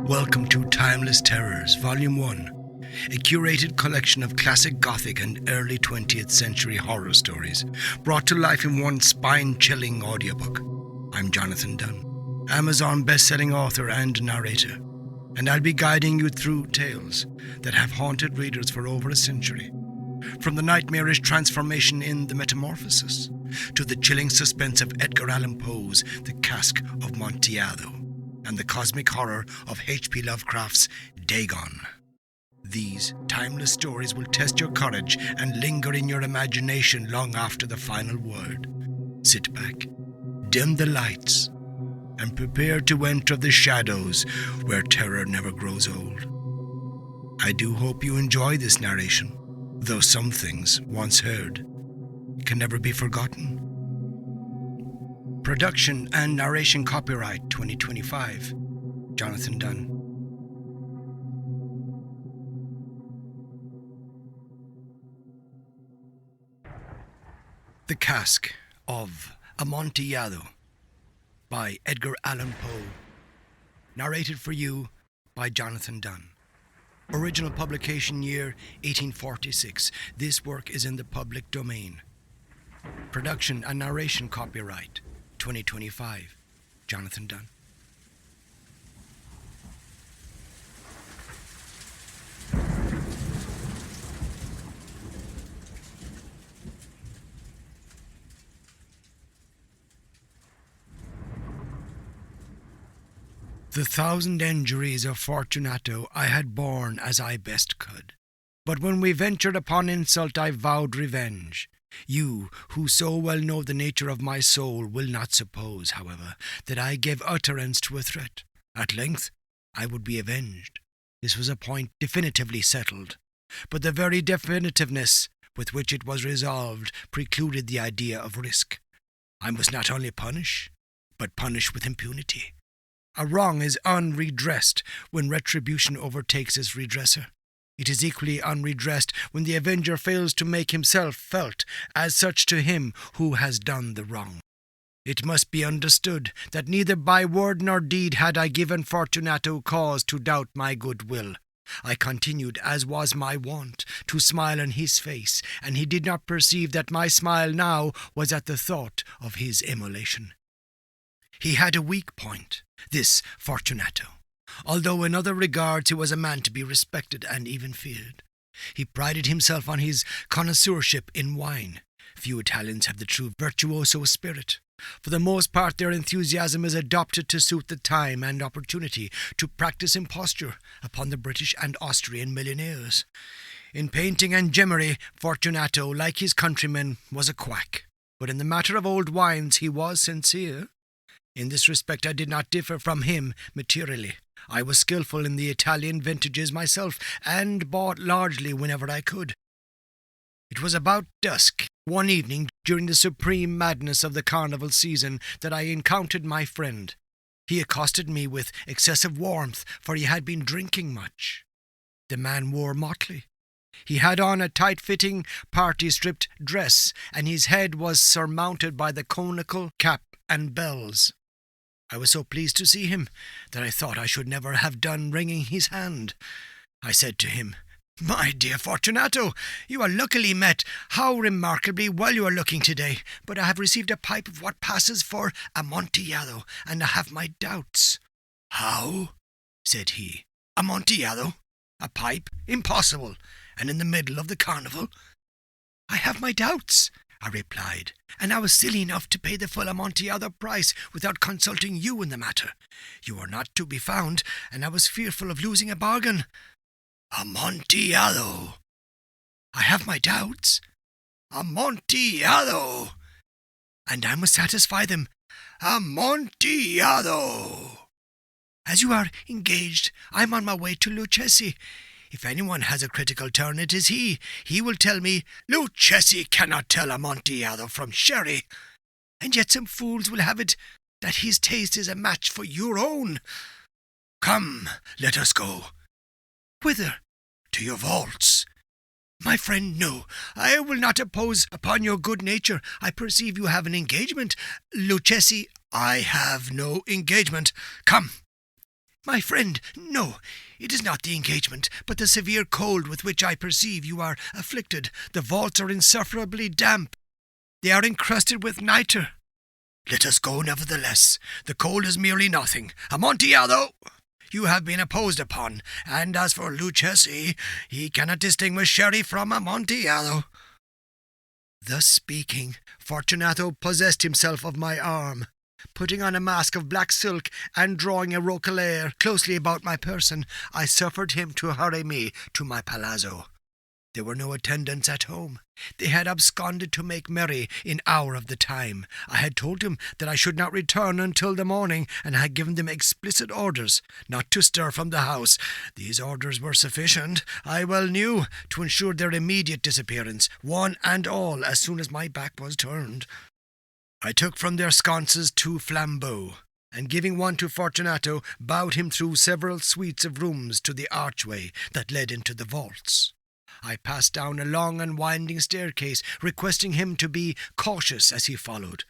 Welcome to Timeless Terrors, Volume 1, a curated collection of classic Gothic and early 20th century horror stories, brought to life in one spine-chilling audiobook. I'm Jonathan Dunne, Amazon best-selling author and narrator, and I'll be guiding you through tales that have haunted readers for over a century. From the nightmarish transformation in The Metamorphosis, to the chilling suspense of Edgar Allan Poe's The Cask of Amontillado, and the cosmic horror of H.P. Lovecraft's Dagon. These timeless stories will test your courage and linger in your imagination long after the final word. Sit back, dim the lights, and prepare to enter the shadows where terror never grows old. I do hope you enjoy this narration, though some things, once heard, can never be forgotten. Production and narration copyright 2025, Jonathan Dunne. The Cask of Amontillado by Edgar Allan Poe. Narrated for you by Jonathan Dunne. Original publication year 1846. This work is in the public domain. Production and narration copyright 2025, Jonathan Dunne. The 1,000 injuries of Fortunato I had borne as I best could. But when we ventured upon insult, I vowed revenge. You, who so well know the nature of my soul, will not suppose, however, that I gave utterance to a threat. At length, I would be avenged. This was a point definitively settled. But the very definitiveness with which it was resolved precluded the idea of risk. I must not only punish, but punish with impunity. A wrong is unredressed when retribution overtakes its redresser. It is equally unredressed when the avenger fails to make himself felt as such to him who has done the wrong. It must be understood that neither by word nor deed had I given Fortunato cause to doubt my good will. I continued, as was my wont, to smile on his face, and he did not perceive that my smile now was at the thought of his immolation. He had a weak point, this Fortunato. Although in other regards he was a man to be respected and even feared. He prided himself on his connoisseurship in wine. Few Italians have the true virtuoso spirit. For the most part their enthusiasm is adopted to suit the time and opportunity to practice imposture upon the British and Austrian millionaires. In painting and gemmery, Fortunato, like his countrymen, was a quack. But in the matter of old wines he was sincere. In this respect I did not differ from him materially. I was skilful in the Italian vintages myself, and bought largely whenever I could. It was about dusk, one evening during the supreme madness of the carnival season, that I encountered my friend. He accosted me with excessive warmth, for he had been drinking much. The man wore motley. He had on a tight-fitting, party-stripped dress, and his head was surmounted by the conical cap and bells. I was so pleased to see him that I thought I should never have done wringing his hand. I said to him, "My dear Fortunato, you are luckily met. How remarkably well you are looking today. But I have received a pipe of what passes for Amontillado, and I have my doubts." "How?" said he. "Amontillado? A pipe? Impossible! And in the middle of the carnival?" "I have my doubts," I replied, "and I was silly enough to pay the full Amontillado price without consulting you in the matter. You are not to be found, and I was fearful of losing a bargain." "Amontillado! I have my doubts. Amontillado! And I must satisfy them. Amontillado! As you are engaged, I am on my way to Lucchesi. If anyone has a critical turn, it is he. He will tell me, 'Lucchesi cannot tell Amontillado from sherry.' And yet some fools will have it that his taste is a match for your own. Come, let us go." "Whither?" "To your vaults." "My friend, no. I will not impose upon your good nature. I perceive you have an engagement. Lucchesi—" "I have no engagement. Come." My friend, no, it is not the engagement, but the severe cold with which I perceive you are afflicted. The vaults are insufferably damp. They are encrusted with nitre. Let us go, nevertheless. The cold is merely nothing. Amontillado! You have been imposed upon, and as for Lucchesi, he cannot distinguish sherry from Amontillado. Thus speaking, Fortunato possessed himself of my arm. Putting on a mask of black silk and drawing a roquelaire closely about my person, I suffered him to hurry me to my palazzo. There were no attendants at home. They had absconded to make merry in hour of the time. I had told him that I should not return until the morning, and had given them explicit orders not to stir from the house. These orders were sufficient, I well knew, to ensure their immediate disappearance, one and all, as soon as my back was turned. I took from their sconces 2 flambeaux, and giving one to Fortunato, bowed him through several suites of rooms to the archway that led into the vaults. I passed down a long and winding staircase, requesting him to be cautious as he followed.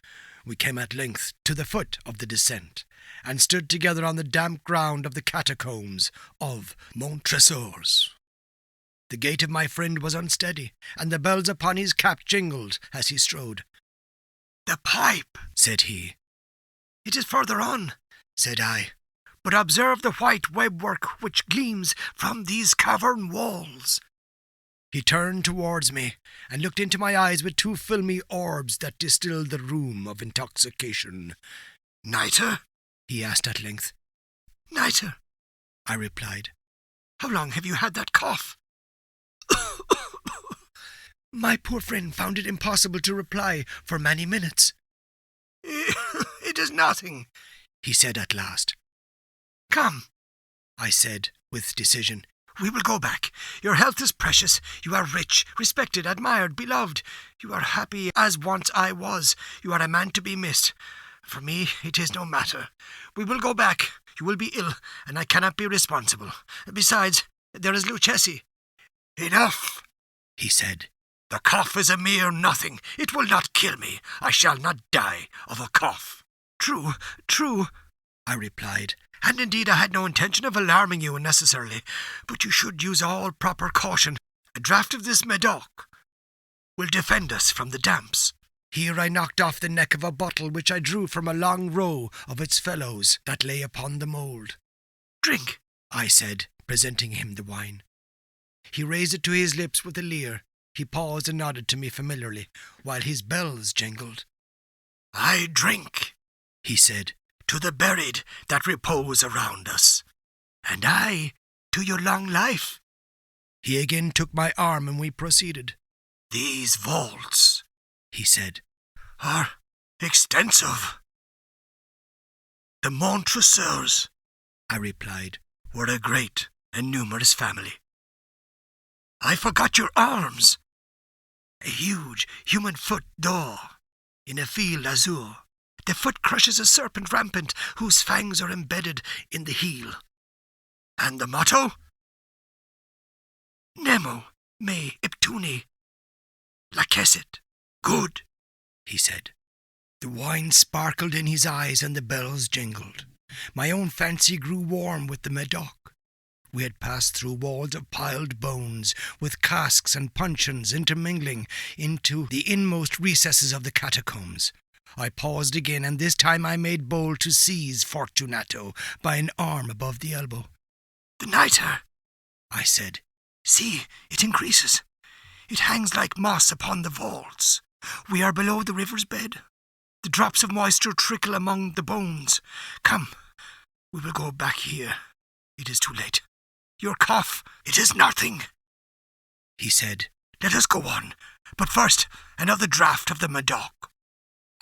We came at length to the foot of the descent, and stood together on the damp ground of the catacombs of Montresors. The gait of my friend was unsteady, and the bells upon his cap jingled as he strode. "The pipe," said he. "It is further on," said I, "but observe the white webwork which gleams from these cavern walls." He turned towards me, and looked into my eyes with 2 filmy orbs that distilled the rheum of intoxication. "Nitre?" he asked at length. "Nitre," I replied. "How long have you had that cough?" My poor friend found it impossible to reply for many minutes. "It is nothing," he said at last. "Come," I said with decision. "We will go back. Your health is precious. You are rich, respected, admired, beloved. You are happy as once I was. You are a man to be missed. For me, it is no matter. We will go back. You will be ill, and I cannot be responsible. Besides, there is Lucchesi." "Enough," he said. "The cough is a mere nothing. It will not kill me. I shall not die of a cough." "True, true," I replied. "And indeed I had no intention of alarming you unnecessarily, but you should use all proper caution. A draught of this Medoc will defend us from the damps." Here I knocked off the neck of a bottle which I drew from a long row of its fellows that lay upon the mould. "Drink," I said, presenting him the wine. He raised it to his lips with a leer. He paused and nodded to me familiarly, while his bells jingled. "I drink," he said, "to the buried that repose around us, and I to your long life." He again took my arm, and we proceeded. "These vaults," he said, "are extensive." "The Montresors," I replied, "were a great and numerous family." "I forgot your arms." "A huge human foot d'or in a field azure. The foot crushes a serpent rampant whose fangs are embedded in the heel." "And the motto?" "Nemo me iptuni lacessit." "Good," he said. The wine sparkled in his eyes and the bells jingled. My own fancy grew warm with the Medoc. We had passed through walls of piled bones, with casks and puncheons intermingling into the inmost recesses of the catacombs. I paused again, and this time I made bold to seize Fortunato by an arm above the elbow. "The nitre," I said. "See, it increases. It hangs like moss upon the vaults. We are below the river's bed. The drops of moisture trickle among the bones. Come, we will go back here. It is too late. Your cough, it is nothing," he said. "Let us go on. But first, another draught of the Medoc."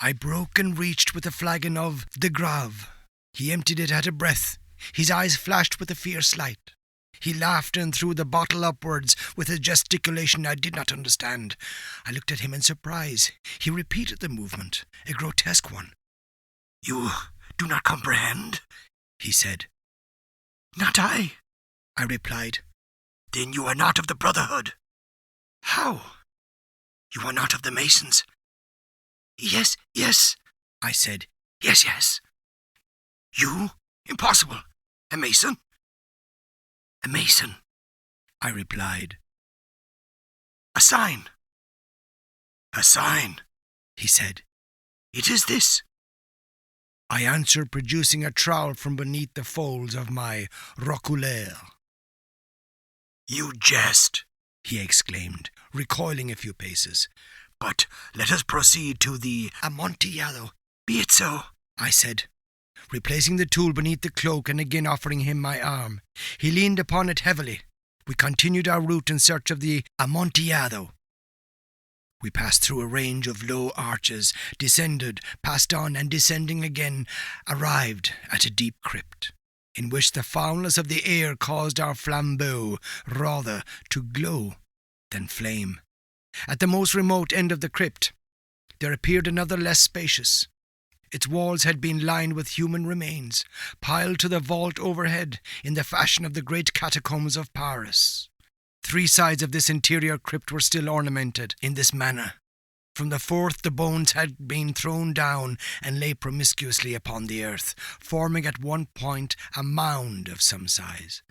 I broke and reached with a flagon of de Grave. He emptied it at a breath. His eyes flashed with a fierce light. He laughed and threw the bottle upwards with a gesticulation I did not understand. I looked at him in surprise. He repeated the movement, a grotesque one. "You do not comprehend?" he said. "Not I," I replied. "Then you are not of the Brotherhood." "How?" "You are not of the Masons." Yes, I said. Yes. "You? Impossible." A mason? A mason, I replied. A sign. A sign, he said. It is this. I answered, producing a trowel from beneath the folds of my roquelaire. You jest, he exclaimed, recoiling a few paces. But let us proceed to the Amontillado. Be it so, I said, replacing the tool beneath the cloak and again offering him my arm. He leaned upon it heavily. We continued our route in search of the Amontillado. We passed through a range of low arches, descended, passed on, and descending again, arrived at a deep crypt, in which the foulness of the air caused our flambeaux rather to glow than flame. At the most remote end of the crypt, there appeared another less spacious. Its walls had been lined with human remains, piled to the vault overhead in the fashion of the great catacombs of Paris. 3 sides of this interior crypt were still ornamented in this manner. From the fourth the bones had been thrown down and lay promiscuously upon the earth, forming at one point a mound of some size.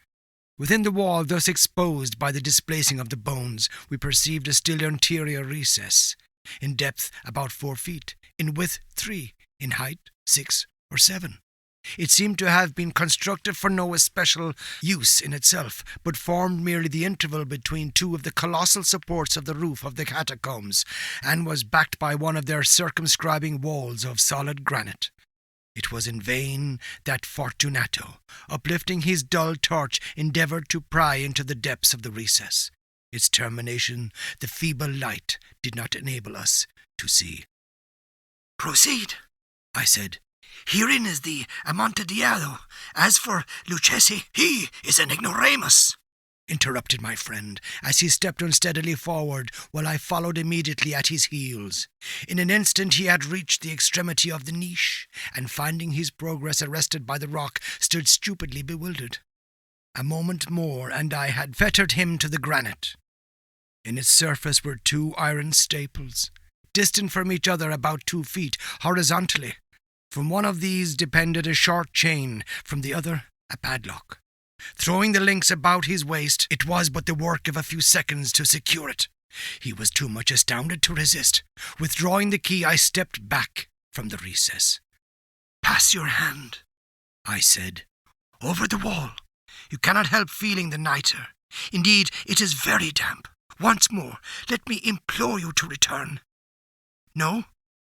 Within the wall thus exposed by the displacing of the bones, we perceived a still interior recess, in depth about 4 feet, in width 3, in height 6 or 7. It seemed to have been constructed for no especial use in itself, but formed merely the interval between 2 of the colossal supports of the roof of the catacombs, and was backed by one of their circumscribing walls of solid granite. It was in vain that Fortunato, uplifting his dull torch, endeavoured to pry into the depths of the recess. Its termination the feeble light did not enable us to see. "Proceed," I said. "Herein is the Amontillado. As for Lucchesi, he is an ignoramus," interrupted my friend, as he stepped unsteadily forward, while I followed immediately at his heels. In an instant he had reached the extremity of the niche, and finding his progress arrested by the rock, stood stupidly bewildered. A moment more, and I had fettered him to the granite. In its surface were 2 iron staples, distant from each other about 2 feet, horizontally. From one of these depended a short chain, from the other a padlock. Throwing the links about his waist, it was but the work of a few seconds to secure it. He was too much astounded to resist. Withdrawing the key, I stepped back from the recess. "Pass your hand," I said, "over the wall. You cannot help feeling the nitre. Indeed, it is very damp. Once more, let me implore you to return." "No?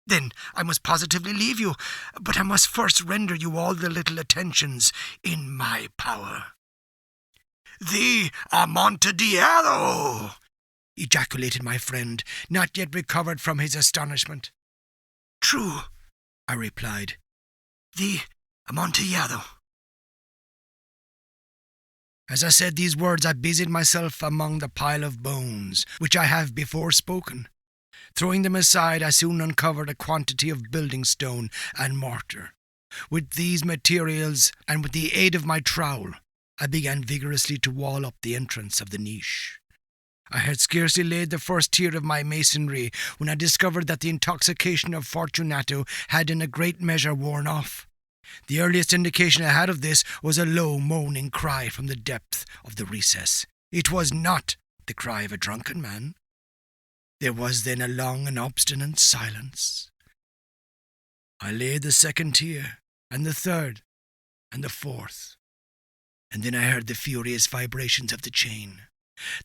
Then I must positively leave you, but I must first render you all the little attentions in my power." "The Amontillado!" ejaculated my friend, not yet recovered from his astonishment. "True," I replied. "The Amontillado." As I said these words, I busied myself among the pile of bones, which I have before spoken. Throwing them aside, I soon uncovered a quantity of building stone and mortar. With these materials, and with the aid of my trowel, I began vigorously to wall up the entrance of the niche. I had scarcely laid the first tier of my masonry when I discovered that the intoxication of Fortunato had in a great measure worn off. The earliest indication I had of this was a low, moaning cry from the depth of the recess. It was not the cry of a drunken man. There was then a long and obstinate silence. I laid the 2nd tier, and the 3rd, and the 4th, and then I heard the furious vibrations of the chain.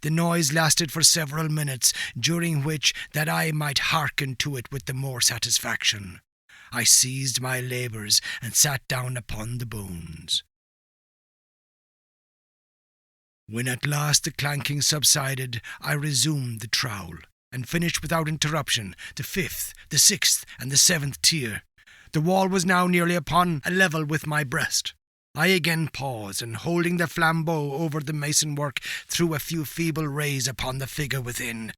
The noise lasted for several minutes, during which, that I might hearken to it with the more satisfaction, I ceased my labours and sat down upon the bones. When at last the clanking subsided, I resumed the trowel, and finished without interruption the 5th, the 6th, and the 7th tier. The wall was now nearly upon a level with my breast. I again paused, and holding the flambeau over the mason-work, threw a few feeble rays upon the figure within.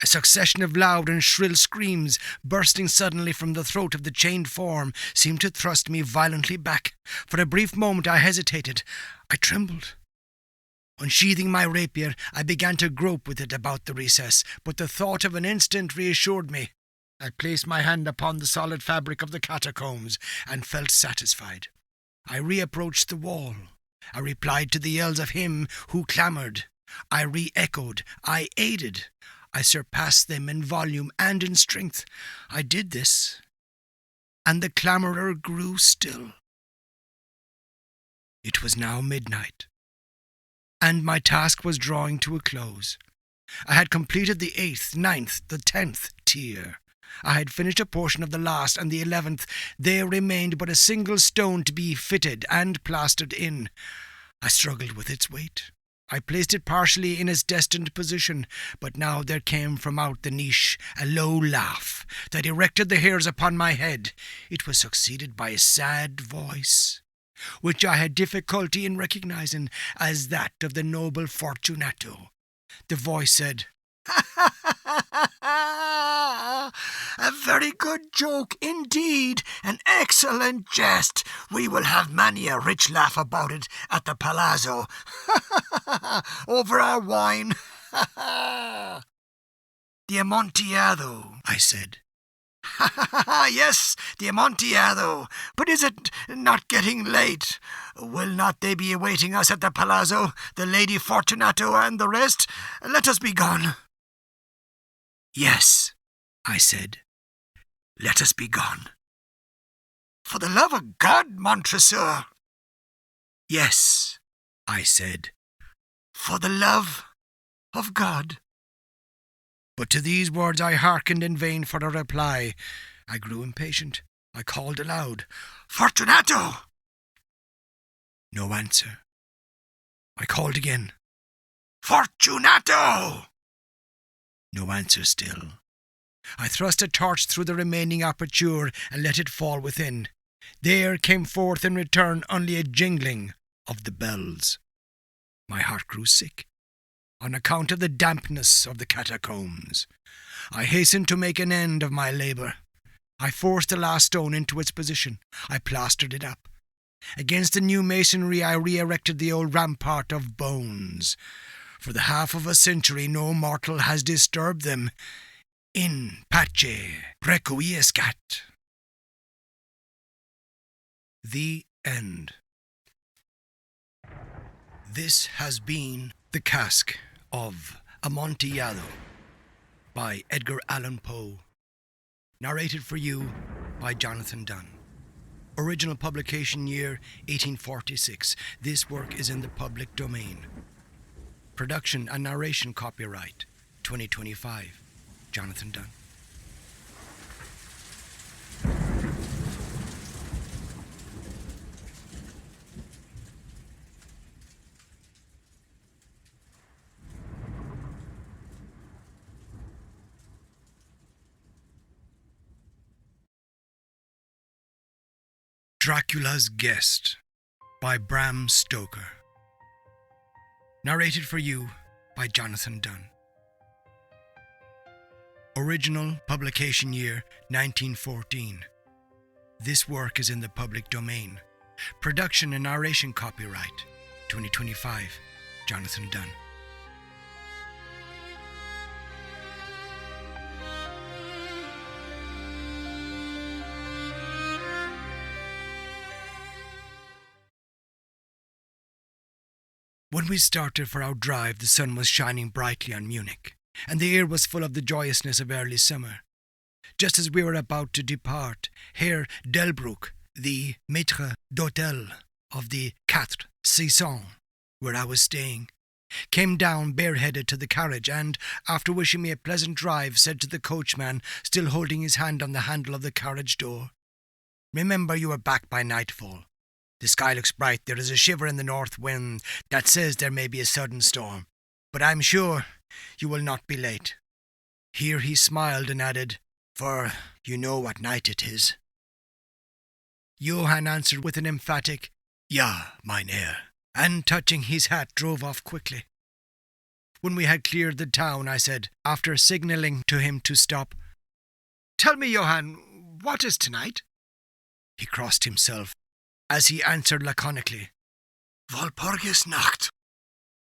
A succession of loud and shrill screams, bursting suddenly from the throat of the chained form, seemed to thrust me violently back. For a brief moment I hesitated. I trembled. Unsheathing my rapier, I began to grope with it about the recess, but the thought of an instant reassured me. I placed my hand upon the solid fabric of the catacombs, and felt satisfied. I reapproached the wall. I replied to the yells of him who clamoured. I re-echoed. I aided. I surpassed them in volume and in strength. I did this, and the clamourer grew still. It was now midnight, and my task was drawing to a close. I had completed the 8th, 9th, the 10th tier. I had finished a portion of the last and the 11th. There remained but a single stone to be fitted and plastered in. I struggled with its weight. I placed it partially in its destined position, but now there came from out the niche a low laugh that erected the hairs upon my head. It was succeeded by a sad voice, which I had difficulty in recognizing as that of the noble Fortunato. The voice said, "A very good joke indeed, an excellent jest. We will have many a rich laugh about it at the palazzo, over our wine." "The Amontillado," I said. "Yes, the Amontillado. But is it not getting late? Will not they be awaiting us at the palazzo, the Lady Fortunato and the rest? Let us be gone." "Yes," I said. "Let us be gone." "For the love of God, Montresor." "Yes," I said. "For the love of God." But to these words I hearkened in vain for a reply. I grew impatient. I called aloud, "Fortunato!" No answer. I called again, "Fortunato!" No answer still. I thrust a torch through the remaining aperture and let it fall within. There came forth in return only a jingling of the bells. My heart grew sick on account of the dampness of the catacombs. I hastened to make an end of my labour. I forced the last stone into its position. I plastered it up. Against the new masonry I re-erected the old rampart of bones. For the half of a century no mortal has disturbed them. In pace requiescat. The end. This has been The Cask of Amontillado by Edgar Allan Poe. Narrated for you by Jonathan Dunne. Original publication year 1846. This work is in the public domain. Production and narration copyright 2025. Jonathan Dunne. Dracula's Guest by Bram Stoker. Narrated for you by Jonathan Dunne. Original publication year 1914. This work is in the public domain. Production and narration copyright 2025. Jonathan Dunne. When we started for our drive, the sun was shining brightly on Munich, and the air was full of the joyousness of early summer. Just as we were about to depart, Herr Delbruck, the maître d'hôtel of the 4 Saisons, where I was staying, came down bareheaded to the carriage and, after wishing me a pleasant drive, said to the coachman, still holding his hand on the handle of the carriage door, "Remember you are back by nightfall. The sky looks bright. There is a shiver in the north wind that says there may be a sudden storm. But I'm sure you will not be late." Here he smiled and added, "For you know what night it is." Johann answered with an emphatic, "Ja, mein Herr," and touching his hat drove off quickly. When we had cleared the town, I said, after signalling to him to stop, "Tell me, Johann, what is tonight?" He crossed himself as he answered laconically, "Walpurgis Nacht."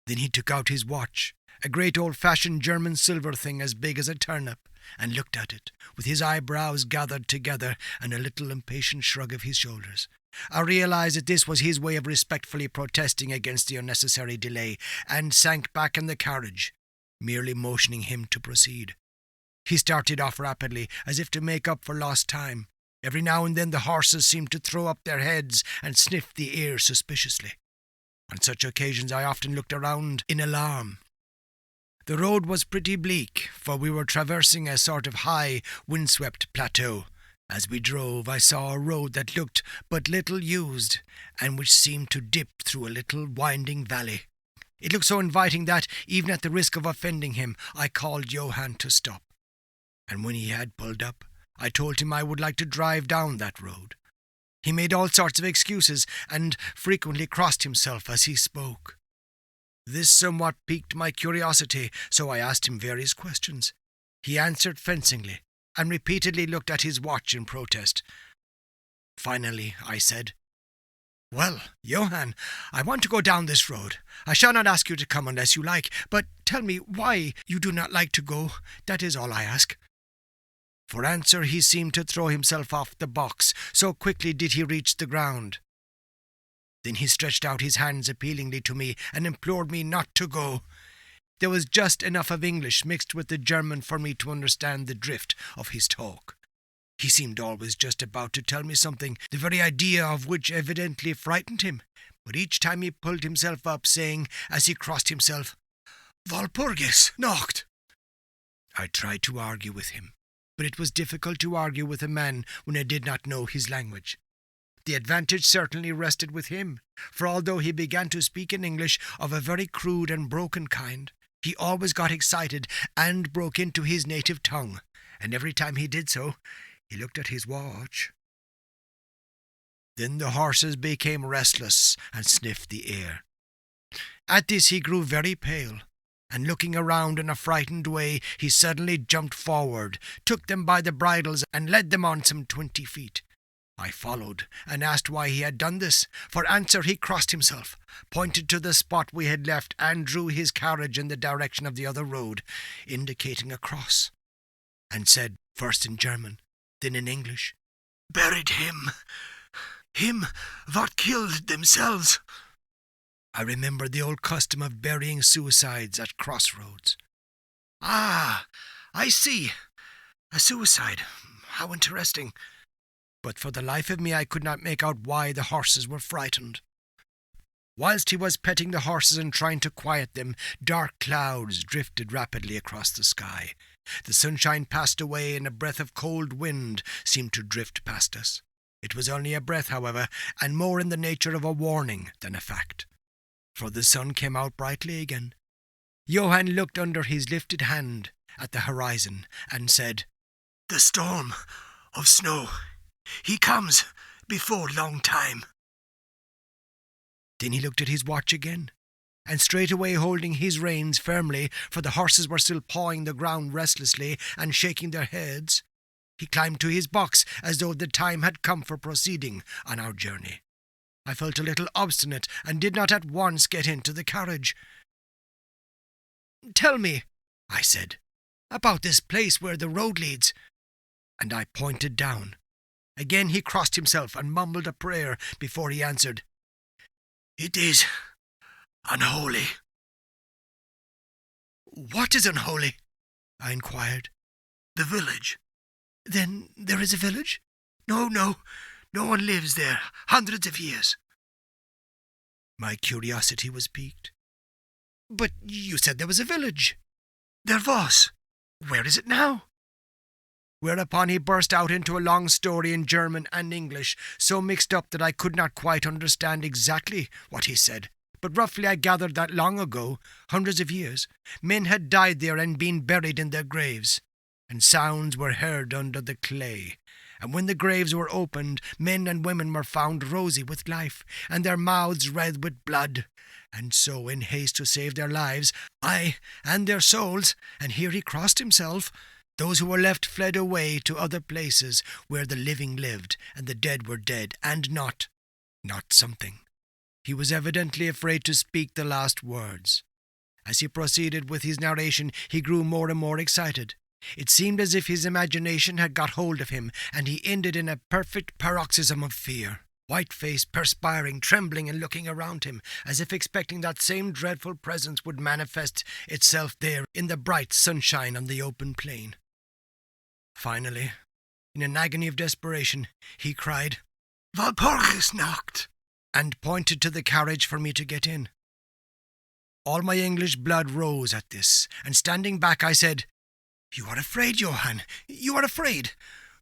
Then he took out his watch, a great old-fashioned German silver thing as big as a turnip, and looked at it, with his eyebrows gathered together and a little impatient shrug of his shoulders. I realized that this was his way of respectfully protesting against the unnecessary delay, and sank back in the carriage, merely motioning him to proceed. He started off rapidly, as if to make up for lost time. Every now and then the horses seemed to throw up their heads and sniff the air suspiciously. On such occasions I often looked around in alarm. The road was pretty bleak, for we were traversing a sort of high, windswept plateau. As we drove, I saw a road that looked but little used, and which seemed to dip through a little winding valley. It looked so inviting that, even at the risk of offending him, I called Johann to stop. And when he had pulled up, I told him I would like to drive down that road. He made all sorts of excuses, and frequently crossed himself as he spoke. This somewhat piqued my curiosity, so I asked him various questions. He answered fencingly, and repeatedly looked at his watch in protest. Finally, I said, "Well, Johann, I want to go down this road. I shall not ask you to come unless you like, but tell me why you do not like to go. That is all I ask." For answer he seemed to throw himself off the box, so quickly did he reach the ground. Then he stretched out his hands appealingly to me and implored me not to go. There was just enough of English mixed with the German for me to understand the drift of his talk. He seemed always just about to tell me something, the very idea of which evidently frightened him, but each time he pulled himself up, saying, as he crossed himself, "Walpurgis Nacht." I tried to argue with him, but it was difficult to argue with a man when I did not know his language. The advantage certainly rested with him, for although he began to speak in English of a very crude and broken kind, he always got excited and broke into his native tongue, and every time he did so, he looked at his watch. Then the horses became restless and sniffed the air. At this he grew very pale, and looking around in a frightened way, he suddenly jumped forward, took them by the bridles, and led them on some 20 feet. I followed, and asked why he had done this. For answer he crossed himself, pointed to the spot we had left, and drew his carriage in the direction of the other road, indicating a cross, and said, first in German, then in English, "Buried him what killed themselves." I remembered the old custom of burying suicides at crossroads. "Ah, I see. A suicide. How interesting." But for the life of me I could not make out why the horses were frightened. Whilst he was petting the horses and trying to quiet them, dark clouds drifted rapidly across the sky. The sunshine passed away, and a breath of cold wind seemed to drift past us. It was only a breath, however, and more in the nature of a warning than a fact. For the sun came out brightly again. Johann looked under his lifted hand at the horizon and said, "The storm of snow. He comes before long time." Then he looked at his watch again, and straightway holding his reins firmly, for the horses were still pawing the ground restlessly and shaking their heads, he climbed to his box as though the time had come for proceeding on our journey. I felt a little obstinate and did not at once get into the carriage. "Tell me," I said, "about this place where the road leads." And I pointed down. Again he crossed himself and mumbled a prayer before he answered, "It is unholy." "What is unholy?" I inquired. "The village." "Then there is a village?" No one lives there, hundreds of years." My curiosity was piqued. "But you said there was a village." "There was. Where is it now?" Whereupon he burst out into a long story in German and English, so mixed up that I could not quite understand exactly what he said. But roughly I gathered that long ago, hundreds of years, men had died there and been buried in their graves, and sounds were heard under the clay. And when the graves were opened, men and women were found rosy with life, and their mouths red with blood. And so, in haste to save their lives, aye, and their souls, and here he crossed himself, those who were left fled away to other places where the living lived, and the dead were dead, and not something. He was evidently afraid to speak the last words. As he proceeded with his narration, he grew more and more excited. It seemed as if his imagination had got hold of him, and he ended in a perfect paroxysm of fear. white-faced, perspiring, trembling and looking around him, as if expecting that same dreadful presence would manifest itself there in the bright sunshine on the open plain. Finally, in an agony of desperation, he cried, "Walpurgis Nacht," and pointed to the carriage for me to get in. All my English blood rose at this, and standing back I said, "You are afraid, Johann. You are afraid.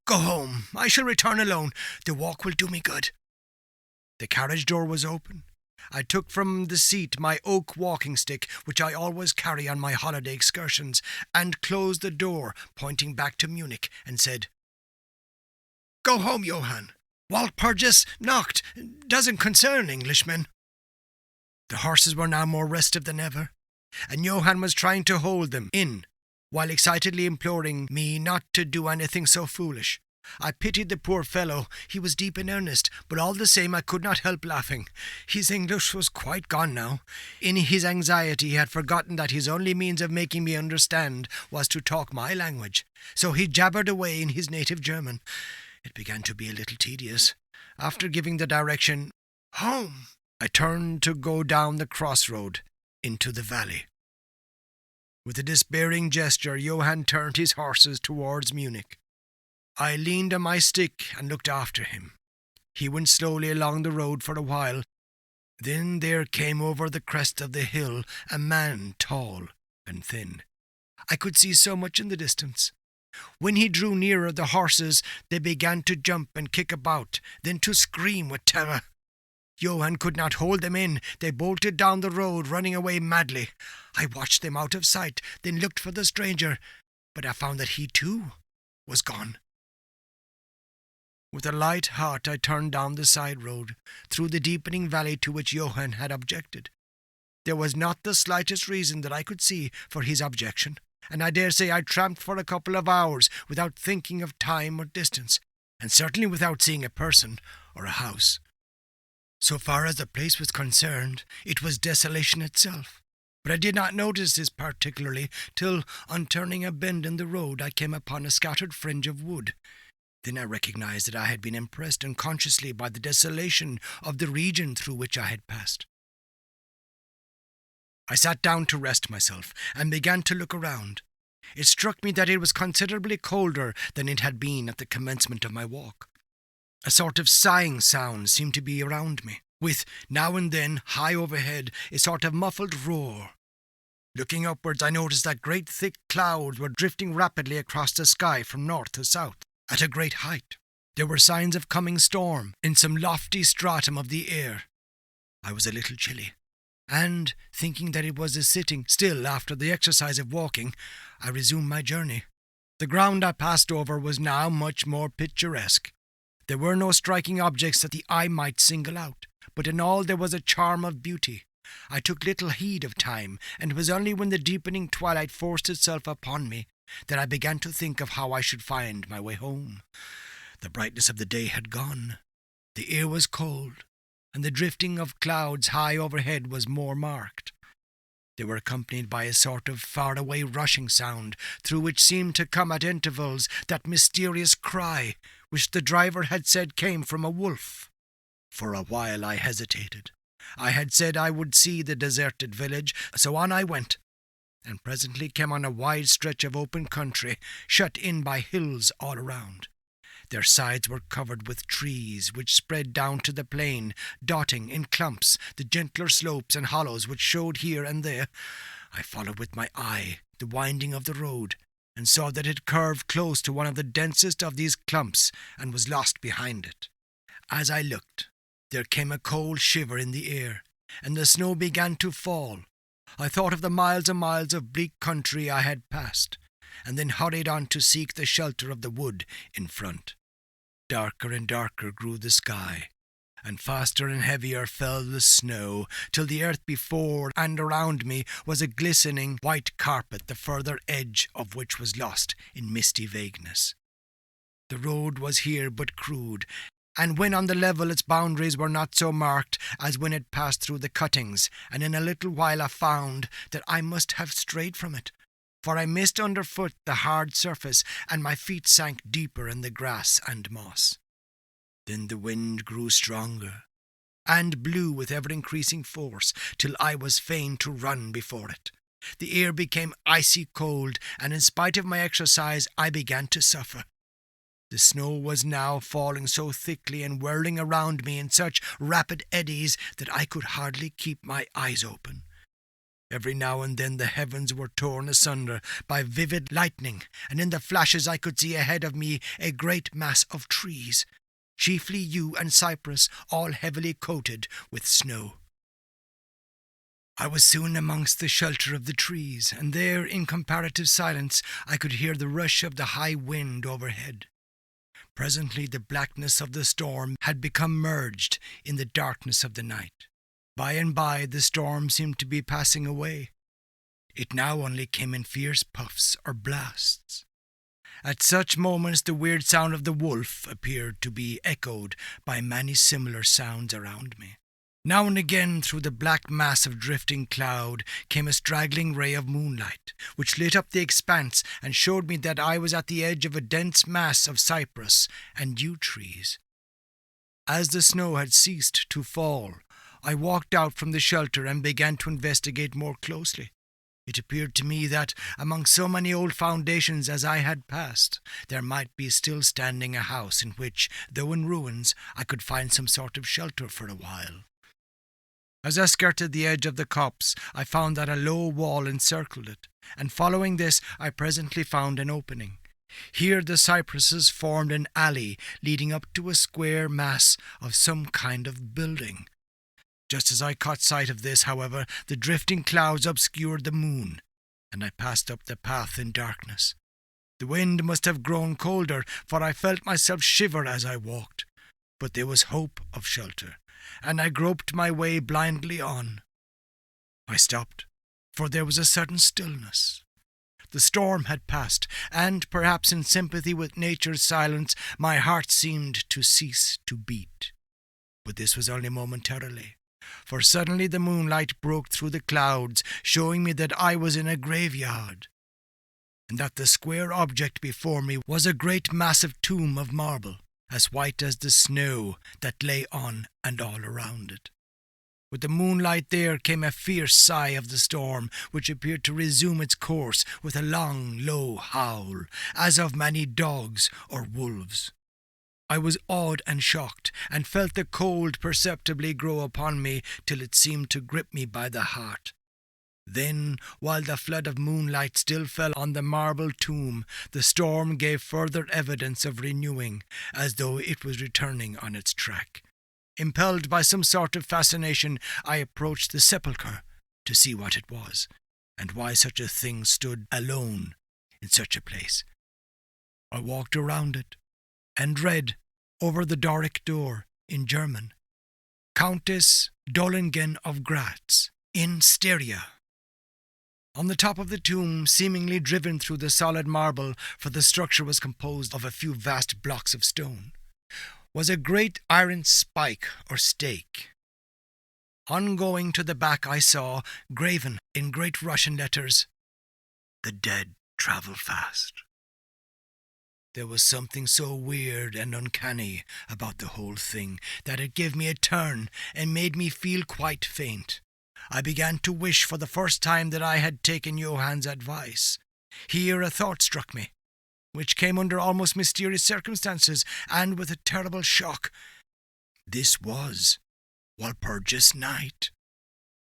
Go home. I shall return alone. The walk will do me good." The carriage door was open. I took from the seat my oak walking stick, which I always carry on my holiday excursions, and closed the door, pointing back to Munich, and said, "Go home, Johann. Walpurgis Nacht doesn't concern Englishmen." The horses were now more restive than ever, and Johann was trying to hold them in, while excitedly imploring me not to do anything so foolish. I pitied the poor fellow. He was deep in earnest, but all the same I could not help laughing. His English was quite gone now. In his anxiety he had forgotten that his only means of making me understand was to talk my language, so he jabbered away in his native German. It began to be a little tedious. After giving the direction, "Home," I turned to go down the crossroad into the valley. With a despairing gesture, Johann turned his horses towards Munich. I leaned on my stick and looked after him. He went slowly along the road for a while. Then there came over the crest of the hill a man, tall and thin. I could see so much in the distance. When he drew nearer, the horses, they began to jump and kick about, then to scream with terror. Johann could not hold them in. They bolted down the road, running away madly. I watched them out of sight, then looked for the stranger, but I found that he too was gone. With a light heart I turned down the side road, through the deepening valley to which Johann had objected. There was not the slightest reason that I could see for his objection, and I dare say I tramped for a couple of hours without thinking of time or distance, and certainly without seeing a person or a house. So far as the place was concerned, it was desolation itself. But I did not notice this particularly till, on turning a bend in the road, I came upon a scattered fringe of wood. Then I recognized that I had been impressed unconsciously by the desolation of the region through which I had passed. I sat down to rest myself and began to look around. It struck me that it was considerably colder than it had been at the commencement of my walk. A sort of sighing sound seemed to be around me, with, now and then, high overhead, a sort of muffled roar. Looking upwards, I noticed that great thick clouds were drifting rapidly across the sky from north to south, at a great height. There were signs of coming storm in some lofty stratum of the air. I was a little chilly, and, thinking that it was a sitting still after the exercise of walking, I resumed my journey. The ground I passed over was now much more picturesque. There were no striking objects that the eye might single out, but in all there was a charm of beauty. I took little heed of time, and it was only when the deepening twilight forced itself upon me that I began to think of how I should find my way home. The brightness of the day had gone. The air was cold, and the drifting of clouds high overhead was more marked. They were accompanied by a sort of far-away rushing sound, through which seemed to come at intervals that mysterious cry, which the driver had said came from a wolf. For a while I hesitated. I had said I would see the deserted village, so on I went, and presently came on a wide stretch of open country, shut in by hills all around. Their sides were covered with trees, which spread down to the plain, dotting in clumps the gentler slopes and hollows which showed here and there. I followed with my eye the winding of the road, and saw that it curved close to one of the densest of these clumps, and was lost behind it. As I looked, there came a cold shiver in the air, and the snow began to fall. I thought of the miles and miles of bleak country I had passed, and then hurried on to seek the shelter of the wood in front. Darker and darker grew the sky, and faster and heavier fell the snow, till the earth before and around me was a glistening white carpet, the further edge of which was lost in misty vagueness. The road was here but crude, and when on the level its boundaries were not so marked as when it passed through the cuttings, and in a little while I found that I must have strayed from it, for I missed underfoot the hard surface, and my feet sank deeper in the grass and moss. Then the wind grew stronger, and blew with ever-increasing force, till I was fain to run before it. The air became icy cold, and in spite of my exercise I began to suffer. The snow was now falling so thickly and whirling around me in such rapid eddies that I could hardly keep my eyes open. Every now and then the heavens were torn asunder by vivid lightning, and in the flashes I could see ahead of me a great mass of trees, chiefly yew and cypress, all heavily coated with snow. I was soon amongst the shelter of the trees, and there, in comparative silence, I could hear the rush of the high wind overhead. Presently the blackness of the storm had become merged in the darkness of the night. By and by the storm seemed to be passing away. It now only came in fierce puffs or blasts. At such moments the weird sound of the wolf appeared to be echoed by many similar sounds around me. Now and again through the black mass of drifting cloud came a straggling ray of moonlight, which lit up the expanse and showed me that I was at the edge of a dense mass of cypress and yew trees. As the snow had ceased to fall, I walked out from the shelter and began to investigate more closely. It appeared to me that, among so many old foundations as I had passed, there might be still standing a house in which, though in ruins, I could find some sort of shelter for a while. As I skirted the edge of the copse, I found that a low wall encircled it, and following this I presently found an opening. Here the cypresses formed an alley leading up to a square mass of some kind of building. Just as I caught sight of this, however, the drifting clouds obscured the moon, and I passed up the path in darkness. The wind must have grown colder, for I felt myself shiver as I walked. But there was hope of shelter, and I groped my way blindly on. I stopped, for there was a sudden stillness. The storm had passed, and perhaps in sympathy with nature's silence, my heart seemed to cease to beat. But this was only momentarily, for suddenly the moonlight broke through the clouds, showing me that I was in a graveyard, and that the square object before me was a great massive tomb of marble, as white as the snow that lay on and all around it. With the moonlight there came a fierce sigh of the storm, which appeared to resume its course with a long, low howl, as of many dogs or wolves. I was awed and shocked, and felt the cold perceptibly grow upon me till it seemed to grip me by the heart. Then, while the flood of moonlight still fell on the marble tomb, the storm gave further evidence of renewing, as though it was returning on its track. Impelled by some sort of fascination, I approached the sepulchre to see what it was, and why such a thing stood alone in such a place. I walked around it, and read, over the Doric door, in German, Countess Dollingen of Graz, in Styria. On the top of the tomb, seemingly driven through the solid marble, for the structure was composed of a few vast blocks of stone, was a great iron spike or stake. On going to the back I saw, graven in great Russian letters, "The dead travel fast." There was something so weird and uncanny about the whole thing that it gave me a turn and made me feel quite faint. I began to wish for the first time that I had taken Johann's advice. Here a thought struck me, which came under almost mysterious circumstances and with a terrible shock. This was Walpurgis Night.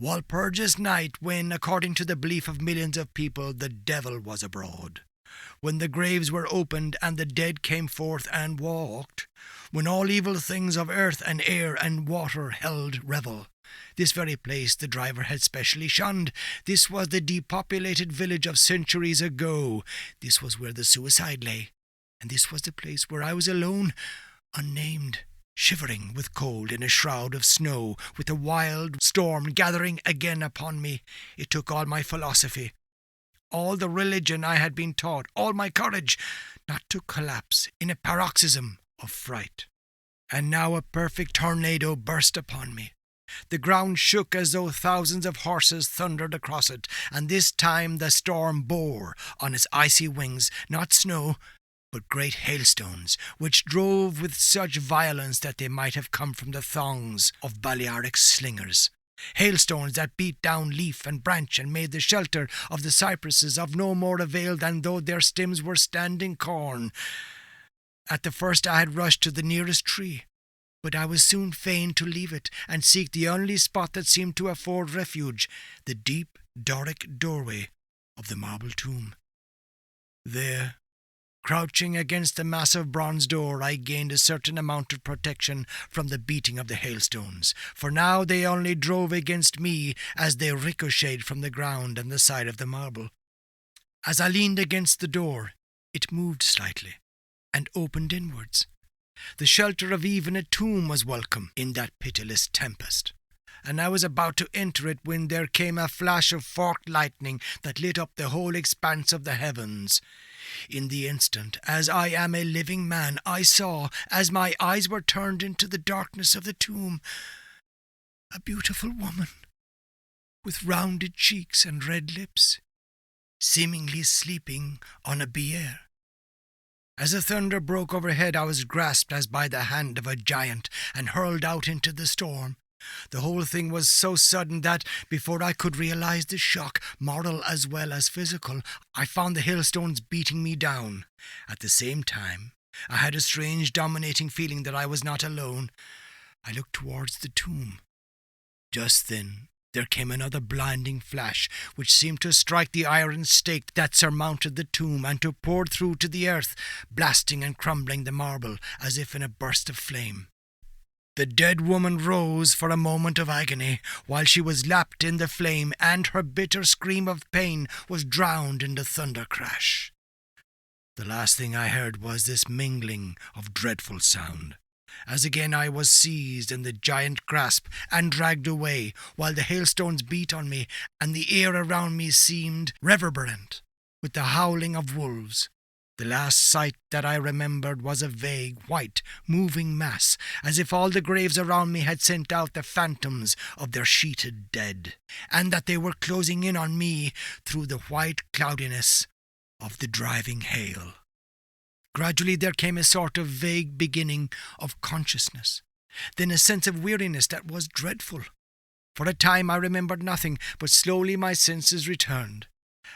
Walpurgis Night, when, according to the belief of millions of people, the devil was abroad. When the graves were opened and the dead came forth and walked, when all evil things of earth and air and water held revel. This very place the driver had specially shunned. This was the depopulated village of centuries ago. This was where the suicide lay, and this was the place where I was alone, unnamed, shivering with cold in a shroud of snow, with a wild storm gathering again upon me. It took all my philosophy, all the religion I had been taught, all my courage, not to collapse in a paroxysm of fright. And now a perfect tornado burst upon me. The ground shook as though thousands of horses thundered across it, and this time the storm bore on its icy wings, not snow, but great hailstones, which drove with such violence that they might have come from the thongs of Balearic slingers. Hailstones that beat down leaf and branch and made the shelter of the cypresses of no more avail than though their stems were standing corn. At the first I had rushed to the nearest tree, but I was soon fain to leave it and seek the only spot that seemed to afford refuge, the deep Doric doorway of the marble tomb. There, crouching against the massive bronze door, I gained a certain amount of protection from the beating of the hailstones, for now they only drove against me as they ricocheted from the ground and the side of the marble. As I leaned against the door, it moved slightly and opened inwards. The shelter of even a tomb was welcome in that pitiless tempest, and I was about to enter it when there came a flash of forked lightning that lit up the whole expanse of the heavens. In the instant, as I am a living man, I saw, as my eyes were turned into the darkness of the tomb, a beautiful woman, with rounded cheeks and red lips, seemingly sleeping on a bier. As the thunder broke overhead, I was grasped as by the hand of a giant and hurled out into the storm. The whole thing was so sudden that, before I could realize the shock, moral as well as physical, I found the hailstones beating me down. At the same time, I had a strange dominating feeling that I was not alone. I looked towards the tomb. Just then, there came another blinding flash, which seemed to strike the iron stake that surmounted the tomb and to pour through to the earth, blasting and crumbling the marble as if in a burst of flame. The dead woman rose for a moment of agony, while she was lapped in the flame, and her bitter scream of pain was drowned in the thunder crash. The last thing I heard was this mingling of dreadful sound, as again I was seized in the giant grasp and dragged away, while the hailstones beat on me, and the air around me seemed reverberant with the howling of wolves. The last sight that I remembered was a vague, white, moving mass, as if all the graves around me had sent out the phantoms of their sheeted dead, and that they were closing in on me through the white cloudiness of the driving hail. Gradually there came a sort of vague beginning of consciousness, then a sense of weariness that was dreadful. For a time I remembered nothing, but slowly my senses returned.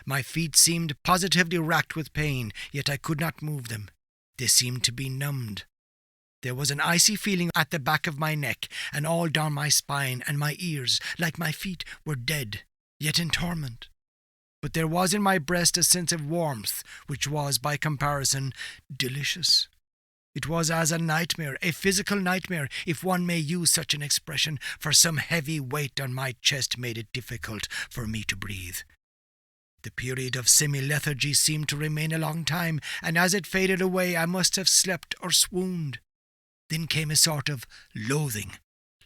My feet seemed positively racked with pain, yet I could not move them. They seemed to be numbed. There was an icy feeling at the back of my neck and all down my spine, and my ears, like my feet, were dead, yet in torment. But there was in my breast a sense of warmth, which was, by comparison, delicious. It was as a nightmare, a physical nightmare, if one may use such an expression, for some heavy weight on my chest made it difficult for me to breathe. The period of semi-lethargy seemed to remain a long time, and as it faded away I must have slept or swooned. Then came a sort of loathing,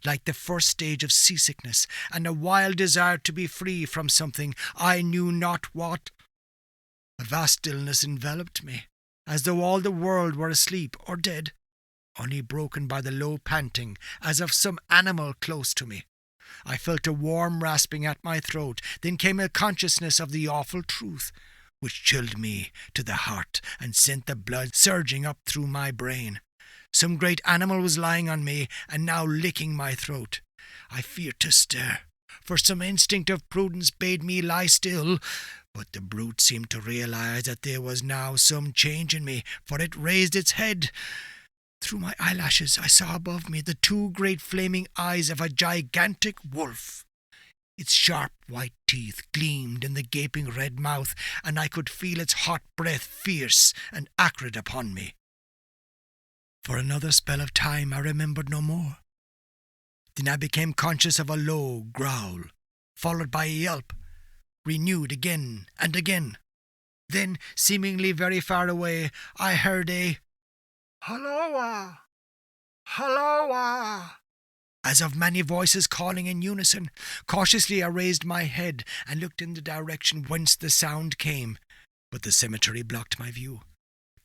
like the first stage of seasickness, and a wild desire to be free from something, I knew not what. A vast stillness enveloped me, as though all the world were asleep or dead, only broken by the low panting, as of some animal close to me. I felt a warm rasping at my throat. Then came a consciousness of the awful truth, which chilled me to the heart and sent the blood surging up through my brain. Some great animal was lying on me and now licking my throat. I feared to stir, for some instinct of prudence bade me lie still, but the brute seemed to realize that there was now some change in me, for it raised its head. Through my eyelashes I saw above me the two great flaming eyes of a gigantic wolf. Its sharp white teeth gleamed in the gaping red mouth, and I could feel its hot breath fierce and acrid upon me. For another spell of time I remembered no more. Then I became conscious of a low growl, followed by a yelp, renewed again and again. Then, seemingly very far away, I heard a "Halloa! Halloa!" as of many voices calling in unison. Cautiously I raised my head and looked in the direction whence the sound came, but the cemetery blocked my view.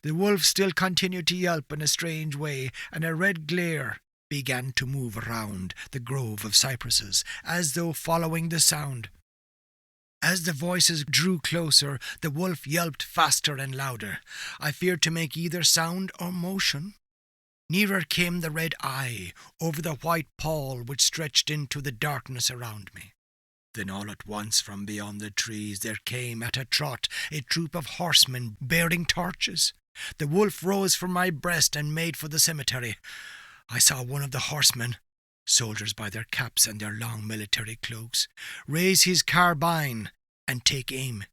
The wolf still continued to yelp in a strange way, and a red glare began to move around the grove of cypresses, as though following the sound. As the voices drew closer, the wolf yelped faster and louder. I feared to make either sound or motion. Nearer came the red eye, over the white pall which stretched into the darkness around me. Then all at once from beyond the trees there came at a trot a troop of horsemen bearing torches. The wolf rose from my breast and made for the cemetery. I saw one of the horsemen, soldiers by their caps and their long military cloaks, raise his carbine and take aim.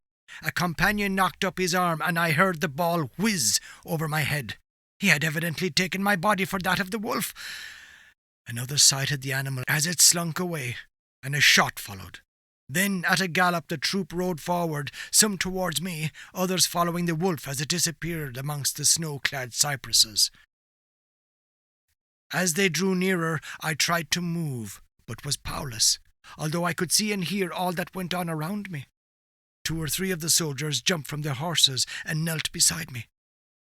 A companion knocked up his arm, and I heard the ball whiz over my head. He had evidently taken my body for that of the wolf. Another sighted the animal as it slunk away, and a shot followed. Then, at a gallop, the troop rode forward, some towards me, others following the wolf as it disappeared amongst the snow-clad cypresses. As they drew nearer, I tried to move, but was powerless, although I could see and hear all that went on around me. 2 or 3 of the soldiers jumped from their horses and knelt beside me.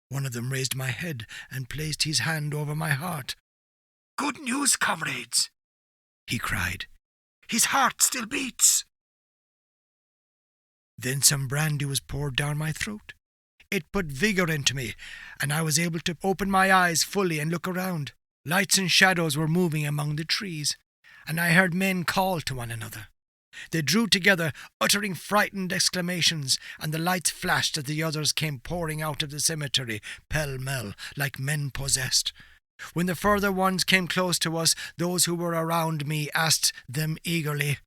One of them raised my head and placed his hand over my heart. "Good news, comrades," he cried. "His heart still beats." Then some brandy was poured down my throat. It put vigour into me, and I was able to open my eyes fully and look around. Lights and shadows were moving among the trees, and I heard men call to one another. They drew together, uttering frightened exclamations, and the lights flashed as the others came pouring out of the cemetery, pell-mell, like men possessed. When the further ones came close to us, those who were around me asked them eagerly,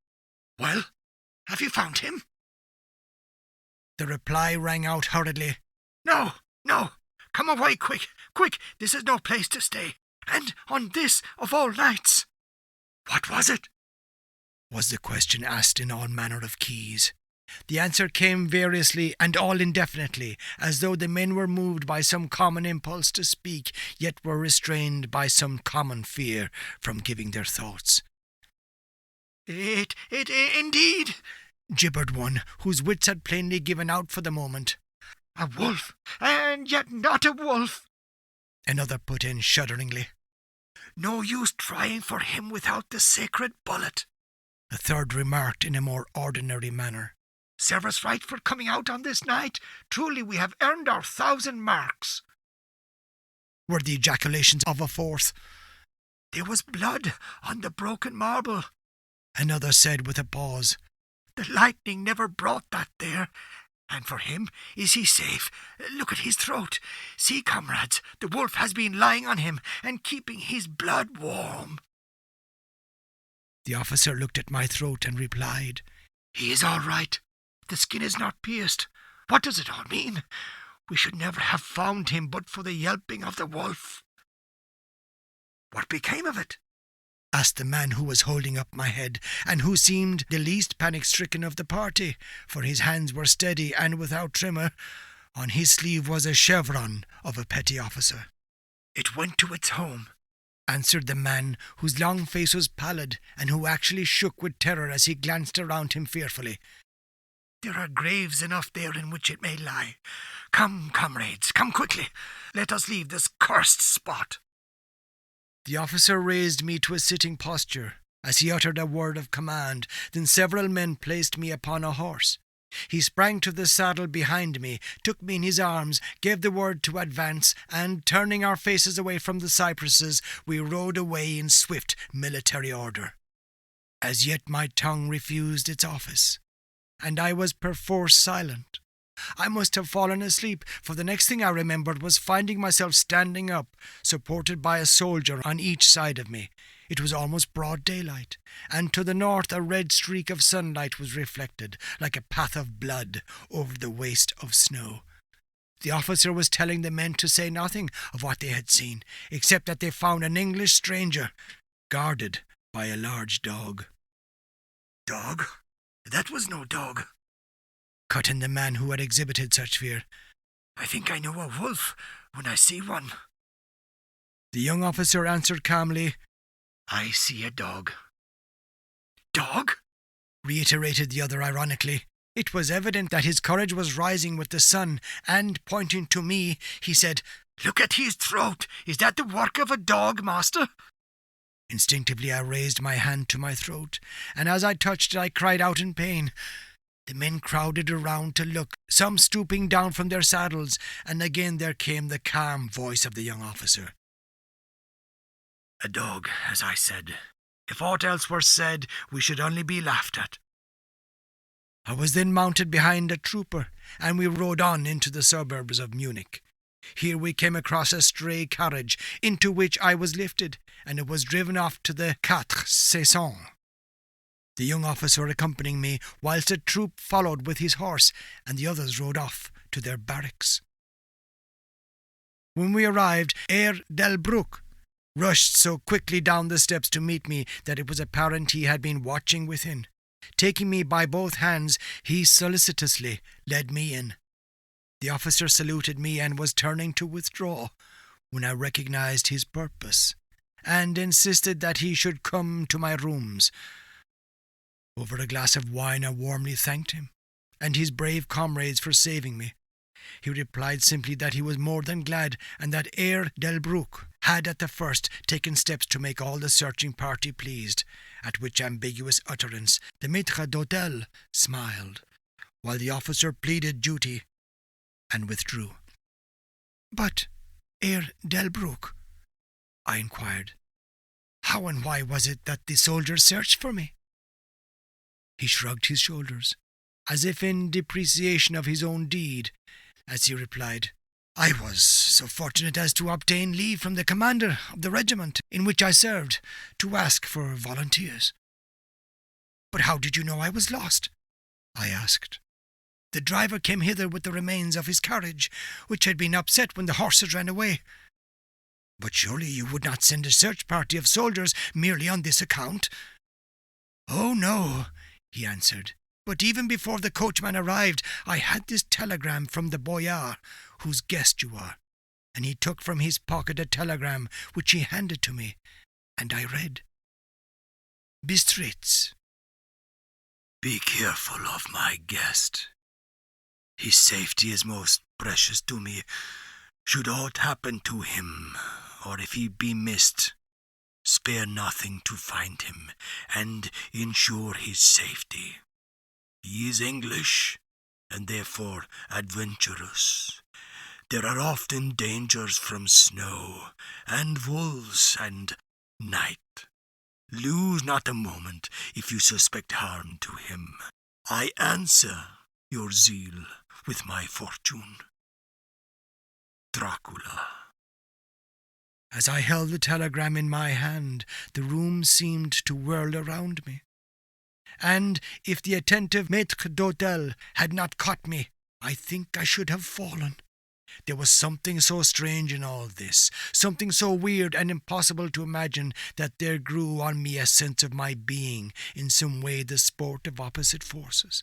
"Well, have you found him?" The reply rang out hurriedly, "No, no, come away quick, quick, this is no place to stay, and on this of all nights." "What was it?" was the question asked in all manner of keys. The answer came variously and all indefinitely, as though the men were moved by some common impulse to speak, yet were restrained by some common fear from giving their thoughts. It indeed," gibbered one, whose wits had plainly given out for the moment. "A wolf, and yet not a wolf," another put in shudderingly. "No use trying for him without the sacred bullet," a third remarked in a more ordinary manner. "Serve us right for coming out on this night. Truly we have earned our 1,000 marks," were the ejaculations of a fourth. "There was blood on the broken marble," another said with a pause. "The lightning never brought that there. And for him, is he safe? Look at his throat. See, comrades, the wolf has been lying on him and keeping his blood warm." The officer looked at my throat and replied, "He is all right. The skin is not pierced. What does it all mean? We should never have found him but for the yelping of the wolf." "What became of it?" asked the man who was holding up my head, and who seemed the least panic-stricken of the party, for his hands were steady and without tremor. On his sleeve was a chevron of a petty officer. "It went to its home," answered the man, whose long face was pallid, and who actually shook with terror as he glanced around him fearfully. "There are graves enough there in which it may lie. Come, comrades, come quickly. Let us leave this cursed spot." The officer raised me to a sitting posture as he uttered a word of command. Then several men placed me upon a horse. He sprang to the saddle behind me, took me in his arms, gave the word to advance, and, turning our faces away from the cypresses, we rode away in swift military order. As yet my tongue refused its office, and I was perforce silent. I must have fallen asleep, for the next thing I remembered was finding myself standing up, supported by a soldier on each side of me. It was almost broad daylight, and to the north a red streak of sunlight was reflected, like a path of blood, over the waste of snow. The officer was telling the men to say nothing of what they had seen, except that they found an English stranger, guarded by a large dog. "Dog? That was no dog," cut in the man who had exhibited such fear. "I think I know a wolf when I see one." The young officer answered calmly, "I see a dog." "Dog?" reiterated the other ironically. It was evident that his courage was rising with the sun, and, pointing to me, he said, "Look at his throat. Is that the work of a dog, master?" Instinctively I raised my hand to my throat, and as I touched it I cried out in pain. The men crowded around to look, some stooping down from their saddles, and again there came the calm voice of the young officer. "A dog, as I said. If aught else were said, we should only be laughed at." I was then mounted behind a trooper, and we rode on into the suburbs of Munich. Here we came across a stray carriage, into which I was lifted, and it was driven off to the Quatre Saisons. The young officer accompanying me, whilst a troop followed with his horse, and the others rode off to their barracks. When we arrived, Herr Delbruck rushed so quickly down the steps to meet me that it was apparent he had been watching within. Taking me by both hands, he solicitously led me in. The officer saluted me and was turning to withdraw, when I recognized his purpose, and insisted that he should come to my rooms. Over a glass of wine I warmly thanked him, and his brave comrades for saving me. He replied simply that he was more than glad, and that Herr Delbruck had at the first taken steps to make all the searching party pleased, at which ambiguous utterance the maître d'hôtel smiled, while the officer pleaded duty, and withdrew. "But, Herr Delbruck," I inquired, "how and why was it that the soldiers searched for me?" He shrugged his shoulders, as if in depreciation of his own deed, as he replied, "I was so fortunate as to obtain leave from the commander of the regiment in which I served to ask for volunteers." "But how did you know I was lost?" I asked. "The driver came hither with the remains of his carriage, which had been upset when the horses ran away." "But surely you would not send a search party of soldiers merely on this account?" "Oh, no," he answered. "But even before the coachman arrived, I had this telegram from the boyar, whose guest you are." And he took from his pocket a telegram, which he handed to me, and I read, "Bistritz. Be careful of my guest. His safety is most precious to me. Should aught happen to him, or if he be missed, spare nothing to find him, and ensure his safety. He is English, and therefore adventurous. There are often dangers from snow, and wolves, and night. Lose not a moment if you suspect harm to him. I answer your zeal with my fortune. Dracula." As I held the telegram in my hand, the room seemed to whirl around me. And if the attentive maître d'hôtel had not caught me, I think I should have fallen. There was something so strange in all this, something so weird and impossible to imagine, that there grew on me a sense of my being in some way the sport of opposite forces,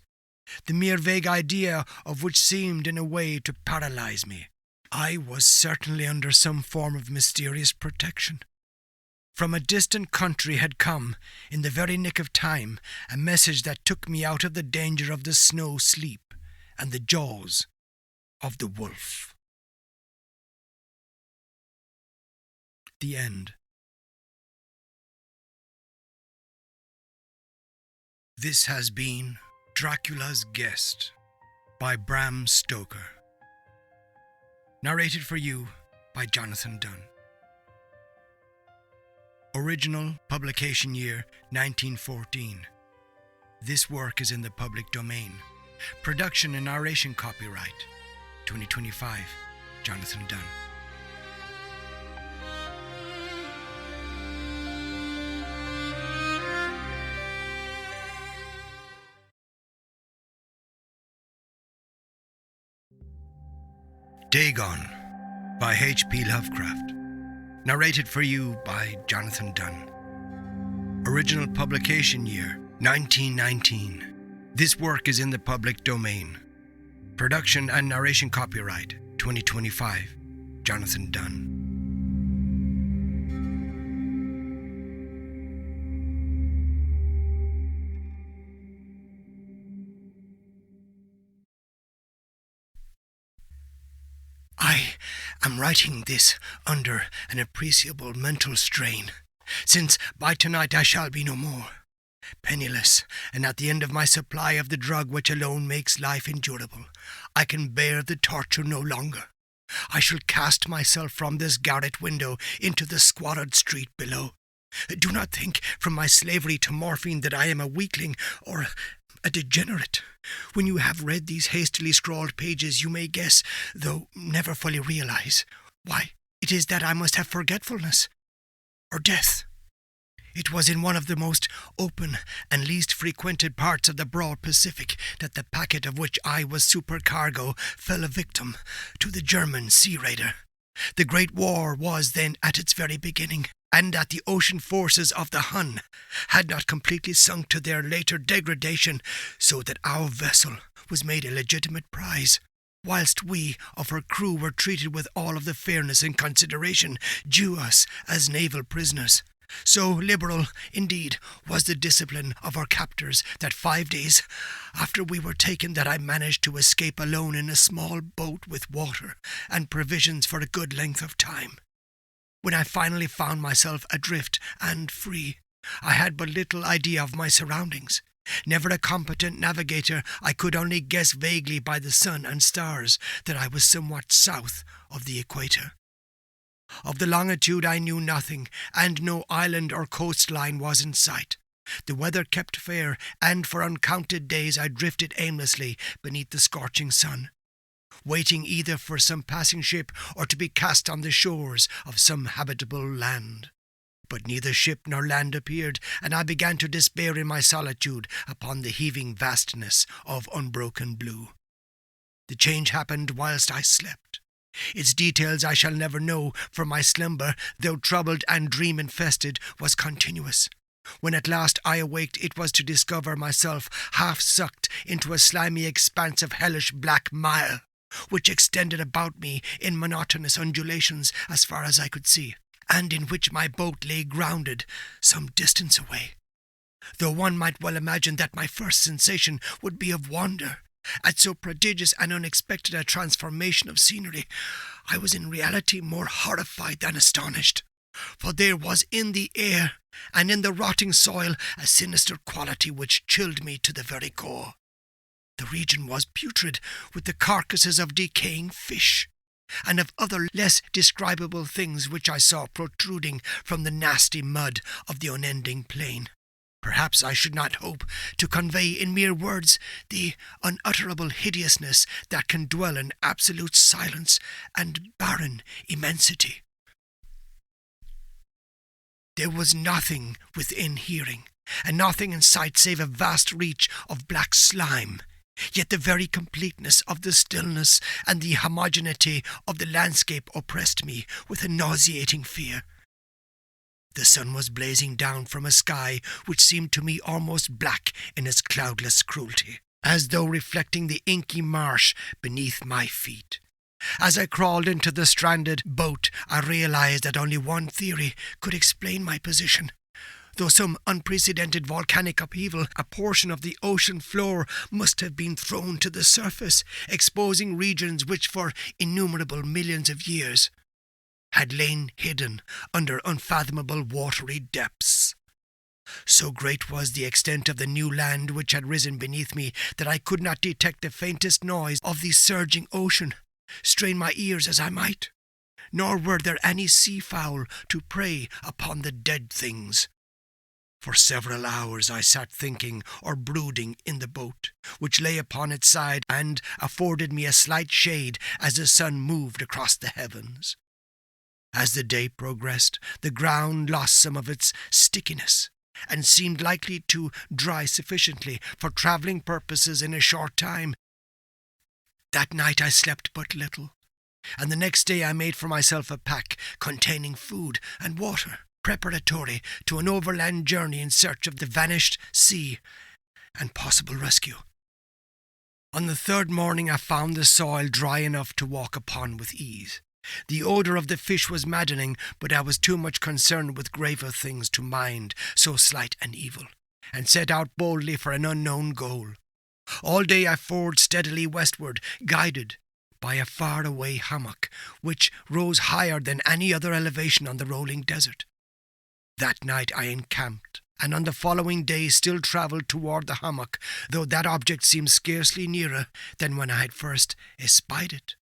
the mere vague idea of which seemed in a way to paralyze me. I was certainly under some form of mysterious protection. From a distant country had come, in the very nick of time, a message that took me out of the danger of the snow sleep and the jaws of the wolf. The end. This has been Dracula's Guest by Bram Stoker. Narrated for you by Jonathan Dunne. Original publication year 1914. This work is in the public domain. Production and narration copyright 2025, Jonathan Dunne. Dagon by H.P. Lovecraft. Narrated for you by Jonathan Dunne. Original publication year 1919. This work is in the public domain. Production and narration copyright 2025, Jonathan Dunne. I am writing this under an appreciable mental strain, since by tonight I shall be no more. Penniless, and at the end of my supply of the drug which alone makes life endurable, I can bear the torture no longer. I shall cast myself from this garret window into the squalid street below. Do not think from my slavery to morphine that I am a weakling or a degenerate. When you have read these hastily scrawled pages, you may guess, though never fully realize, why it is that I must have forgetfulness or death. It was in one of the most open and least frequented parts of the broad Pacific that the packet of which I was supercargo fell a victim to the German sea raider. The Great War was then at its very beginning, and that the ocean forces of the Hun had not completely sunk to their later degradation, so that our vessel was made a legitimate prize, whilst we of her crew were treated with all of the fairness and consideration due us as naval prisoners. So liberal, indeed, was the discipline of our captors that 5 days after we were taken that I managed to escape alone in a small boat with water and provisions for a good length of time. When I finally found myself adrift and free, I had but little idea of my surroundings. Never a competent navigator, I could only guess vaguely by the sun and stars that I was somewhat south of the equator. Of the longitude I knew nothing, and no island or coastline was in sight. The weather kept fair, and for uncounted days I drifted aimlessly beneath the scorching sun, waiting either for some passing ship or to be cast on the shores of some habitable land. But neither ship nor land appeared, and I began to despair in my solitude upon the heaving vastness of unbroken blue. The change happened whilst I slept. Its details I shall never know, for my slumber, though troubled and dream-infested, was continuous. When at last I awaked, it was to discover myself half-sucked into a slimy expanse of hellish black mire, which extended about me in monotonous undulations as far as I could see, and in which my boat lay grounded some distance away. Though one might well imagine that my first sensation would be of wonder at so prodigious and unexpected a transformation of scenery, I was in reality more horrified than astonished, for there was in the air and in the rotting soil a sinister quality which chilled me to the very core. The region was putrid with the carcasses of decaying fish, and of other less describable things which I saw protruding from the nasty mud of the unending plain. Perhaps I should not hope to convey in mere words the unutterable hideousness that can dwell in absolute silence and barren immensity. There was nothing within hearing, and nothing in sight save a vast reach of black slime, yet the very completeness of the stillness and the homogeneity of the landscape oppressed me with a nauseating fear. The sun was blazing down from a sky which seemed to me almost black in its cloudless cruelty, as though reflecting the inky marsh beneath my feet. As I crawled into the stranded boat, I realized that only one theory could explain my position. Though some unprecedented volcanic upheaval, a portion of the ocean floor must have been thrown to the surface, exposing regions which for innumerable millions of years had lain hidden under unfathomable watery depths. So great was the extent of the new land which had risen beneath me that I could not detect the faintest noise of the surging ocean, strain my ears as I might, nor were there any sea-fowl to prey upon the dead things. For several hours I sat thinking or brooding in the boat, which lay upon its side and afforded me a slight shade as the sun moved across the heavens. As the day progressed, the ground lost some of its stickiness, and seemed likely to dry sufficiently for travelling purposes in a short time. That night I slept but little, and the next day I made for myself a pack containing food and water, preparatory to an overland journey in search of the vanished sea and possible rescue. On the third morning I found the soil dry enough to walk upon with ease. The odour of the fish was maddening, but I was too much concerned with graver things to mind so slight an evil, and set out boldly for an unknown goal. All day I forged steadily westward, guided by a far-away hummock, which rose higher than any other elevation on the rolling desert. That night I encamped and on the following day still travelled toward the hammock, though that object seemed scarcely nearer than when I had first espied it.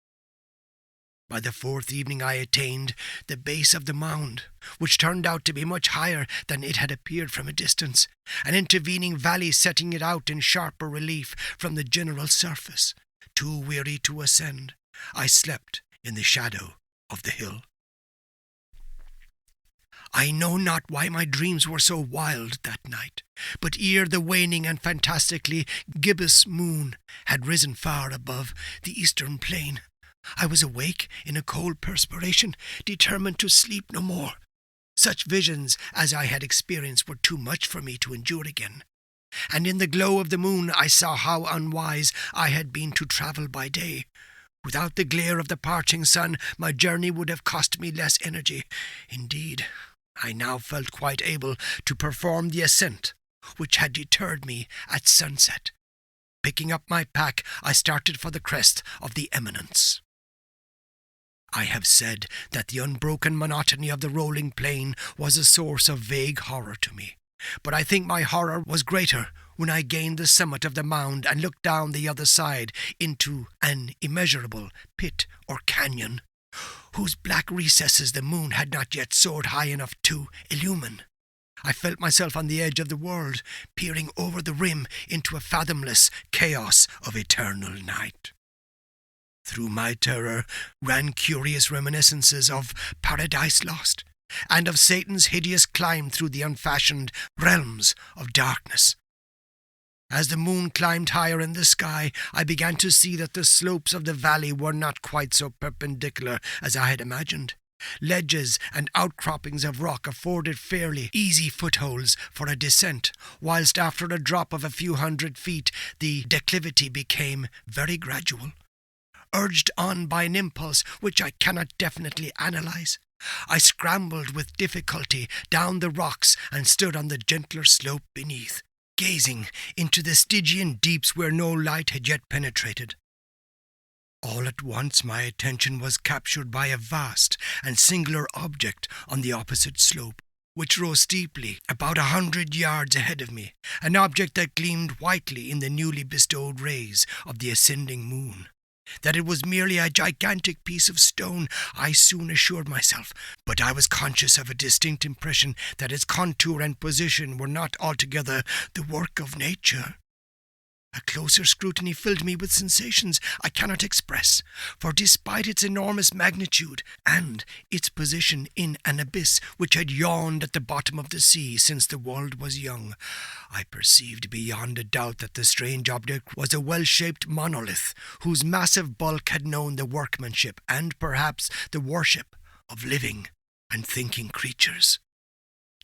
By the fourth evening I attained the base of the mound, which turned out to be much higher than it had appeared from a distance, an intervening valley setting it out in sharper relief from the general surface. Too weary to ascend, I slept in the shadow of the hill. I know not why my dreams were so wild that night, but ere the waning and fantastically gibbous moon had risen far above the eastern plain, I was awake in a cold perspiration, determined to sleep no more. Such visions as I had experienced were too much for me to endure again, and in the glow of the moon I saw how unwise I had been to travel by day. Without the glare of the parching sun, my journey would have cost me less energy. Indeed, I now felt quite able to perform the ascent, which had deterred me at sunset. Picking up my pack, I started for the crest of the eminence. I have said that the unbroken monotony of the rolling plain was a source of vague horror to me, but I think my horror was greater when I gained the summit of the mound and looked down the other side into an immeasurable pit or canyon, whose black recesses the moon had not yet soared high enough to illumine. I felt myself on the edge of the world, peering over the rim into a fathomless chaos of eternal night. Through my terror ran curious reminiscences of Paradise Lost, and of Satan's hideous climb through the unfashioned realms of darkness. As the moon climbed higher in the sky, I began to see that the slopes of the valley were not quite so perpendicular as I had imagined. Ledges and outcroppings of rock afforded fairly easy footholds for a descent, whilst after a drop of a few 100 feet the declivity became very gradual. Urged on by an impulse which I cannot definitely analyze, I scrambled with difficulty down the rocks and stood on the gentler slope beneath, gazing into the Stygian deeps where no light had yet penetrated. All at once my attention was captured by a vast and singular object on the opposite slope, which rose steeply about 100 yards ahead of me, an object that gleamed whitely in the newly bestowed rays of the ascending moon. That it was merely a gigantic piece of stone I soon assured myself, but I was conscious of a distinct impression that its contour and position were not altogether the work of nature. A closer scrutiny filled me with sensations I cannot express, for despite its enormous magnitude and its position in an abyss which had yawned at the bottom of the sea since the world was young, I perceived beyond a doubt that the strange object was a well-shaped monolith whose massive bulk had known the workmanship and perhaps the worship of living and thinking creatures.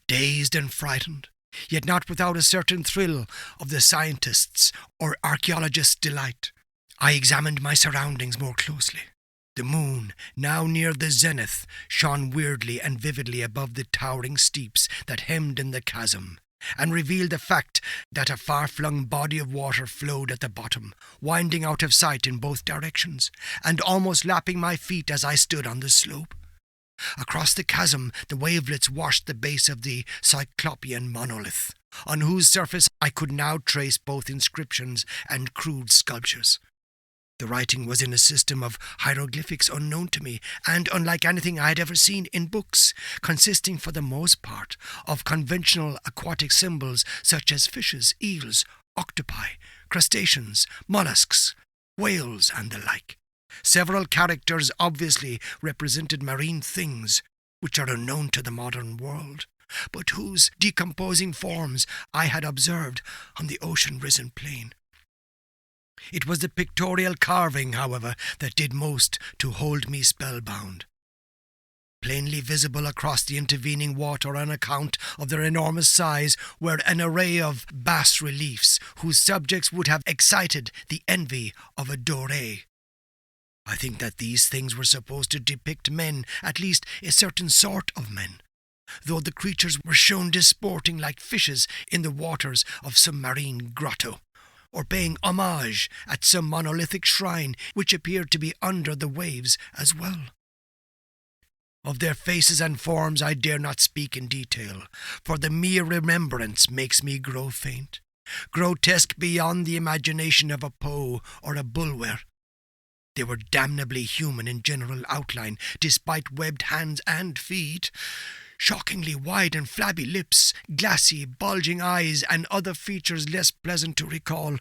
Dazed and frightened, yet not without a certain thrill of the scientist's or archaeologist's delight, I examined my surroundings more closely. The moon, now near the zenith, shone weirdly and vividly above the towering steeps that hemmed in the chasm, and revealed the fact that a far-flung body of water flowed at the bottom, winding out of sight in both directions, and almost lapping my feet as I stood on the slope. Across the chasm the wavelets washed the base of the Cyclopean monolith, on whose surface I could now trace both inscriptions and crude sculptures. The writing was in a system of hieroglyphics unknown to me, and unlike anything I had ever seen in books, consisting for the most part of conventional aquatic symbols such as fishes, eels, octopi, crustaceans, mollusks, whales, and the like. Several characters obviously represented marine things, which are unknown to the modern world, but whose decomposing forms I had observed on the ocean-risen plain. It was the pictorial carving, however, that did most to hold me spellbound. Plainly visible across the intervening water on account of their enormous size were an array of bas-reliefs whose subjects would have excited the envy of a Doré. I think that these things were supposed to depict men, at least a certain sort of men, though the creatures were shown disporting like fishes in the waters of some marine grotto, or paying homage at some monolithic shrine which appeared to be under the waves as well. Of their faces and forms I dare not speak in detail, for the mere remembrance makes me grow faint, grotesque beyond the imagination of a Poe or a Bulwer. They were damnably human in general outline, despite webbed hands and feet, shockingly wide and flabby lips, glassy, bulging eyes, and other features less pleasant to recall.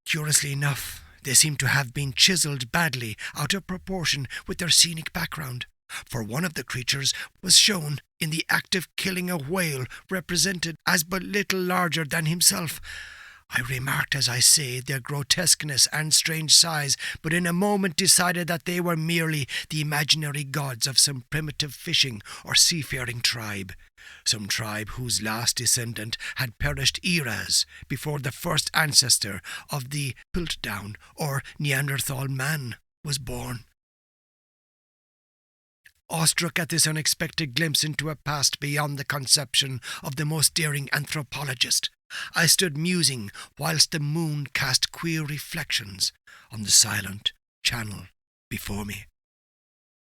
Curiously enough, they seemed to have been chiselled badly out of proportion with their scenic background, for one of the creatures was shown in the act of killing a whale represented as but little larger than himself. I remarked, as I say, their grotesqueness and strange size, but in a moment decided that they were merely the imaginary gods of some primitive fishing or seafaring tribe, some tribe whose last descendant had perished eras before the first ancestor of the Piltdown or Neanderthal man was born. Awestruck at this unexpected glimpse into a past beyond the conception of the most daring anthropologist, I stood musing whilst the moon cast queer reflections on the silent channel before me.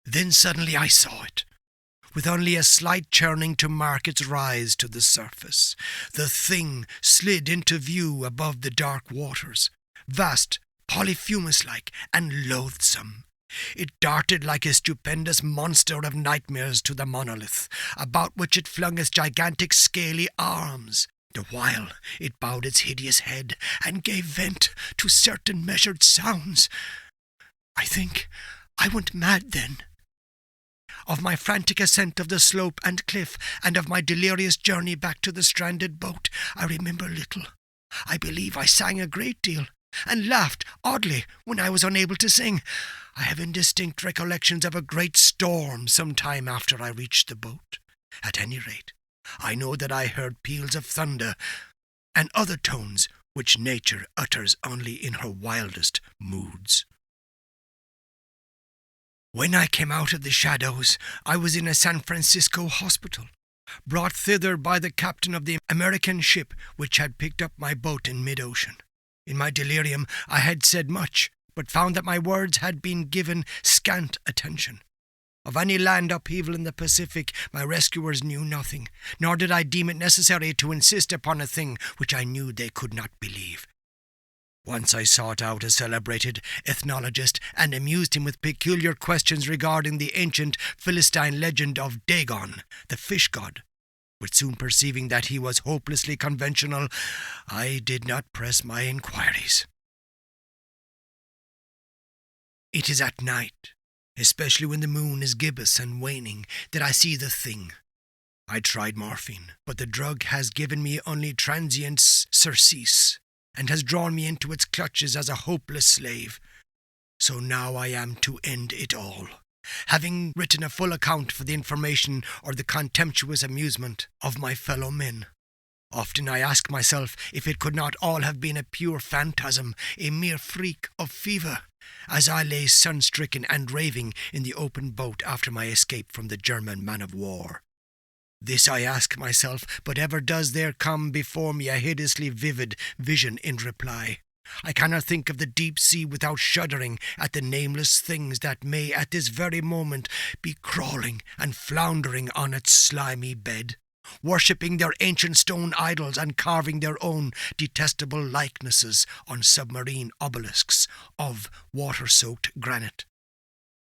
Then suddenly I saw it, with only a slight churning to mark its rise to the surface. The thing slid into view above the dark waters, vast, Polyphemus-like, and loathsome. It darted like a stupendous monster of nightmares to the monolith, about which it flung its gigantic scaly arms. The while it bowed its hideous head and gave vent to certain measured sounds. I think I went mad then. Of my frantic ascent of the slope and cliff, and of my delirious journey back to the stranded boat, I remember little. I believe I sang a great deal, and laughed oddly when I was unable to sing. I have indistinct recollections of a great storm some time after I reached the boat. At any rate, I know that I heard peals of thunder and other tones which nature utters only in her wildest moods. When I came out of the shadows, I was in a San Francisco hospital, brought thither by the captain of the American ship which had picked up my boat in mid-ocean. In my delirium I had said much, but found that my words had been given scant attention. Of any land upheaval in the Pacific my rescuers knew nothing, nor did I deem it necessary to insist upon a thing which I knew they could not believe. Once I sought out a celebrated ethnologist and amused him with peculiar questions regarding the ancient Philistine legend of Dagon, the fish god. But soon perceiving that he was hopelessly conventional, I did not press my inquiries. It is at night, especially when the moon is gibbous and waning, that I see the thing. I tried morphine, but the drug has given me only transient surcease, and has drawn me into its clutches as a hopeless slave. So now I am to end it all, having written a full account for the information or the contemptuous amusement of my fellow men. Often I ask myself if it could not all have been a pure phantasm, a mere freak of fever, as I lay sun-stricken and raving in the open boat after my escape from the German man-of-war. This I ask myself, but ever does there come before me a hideously vivid vision in reply. I cannot think of the deep sea without shuddering at the nameless things that may at this very moment be crawling and floundering on its slimy bed, worshipping their ancient stone idols and carving their own detestable likenesses on submarine obelisks of water-soaked granite.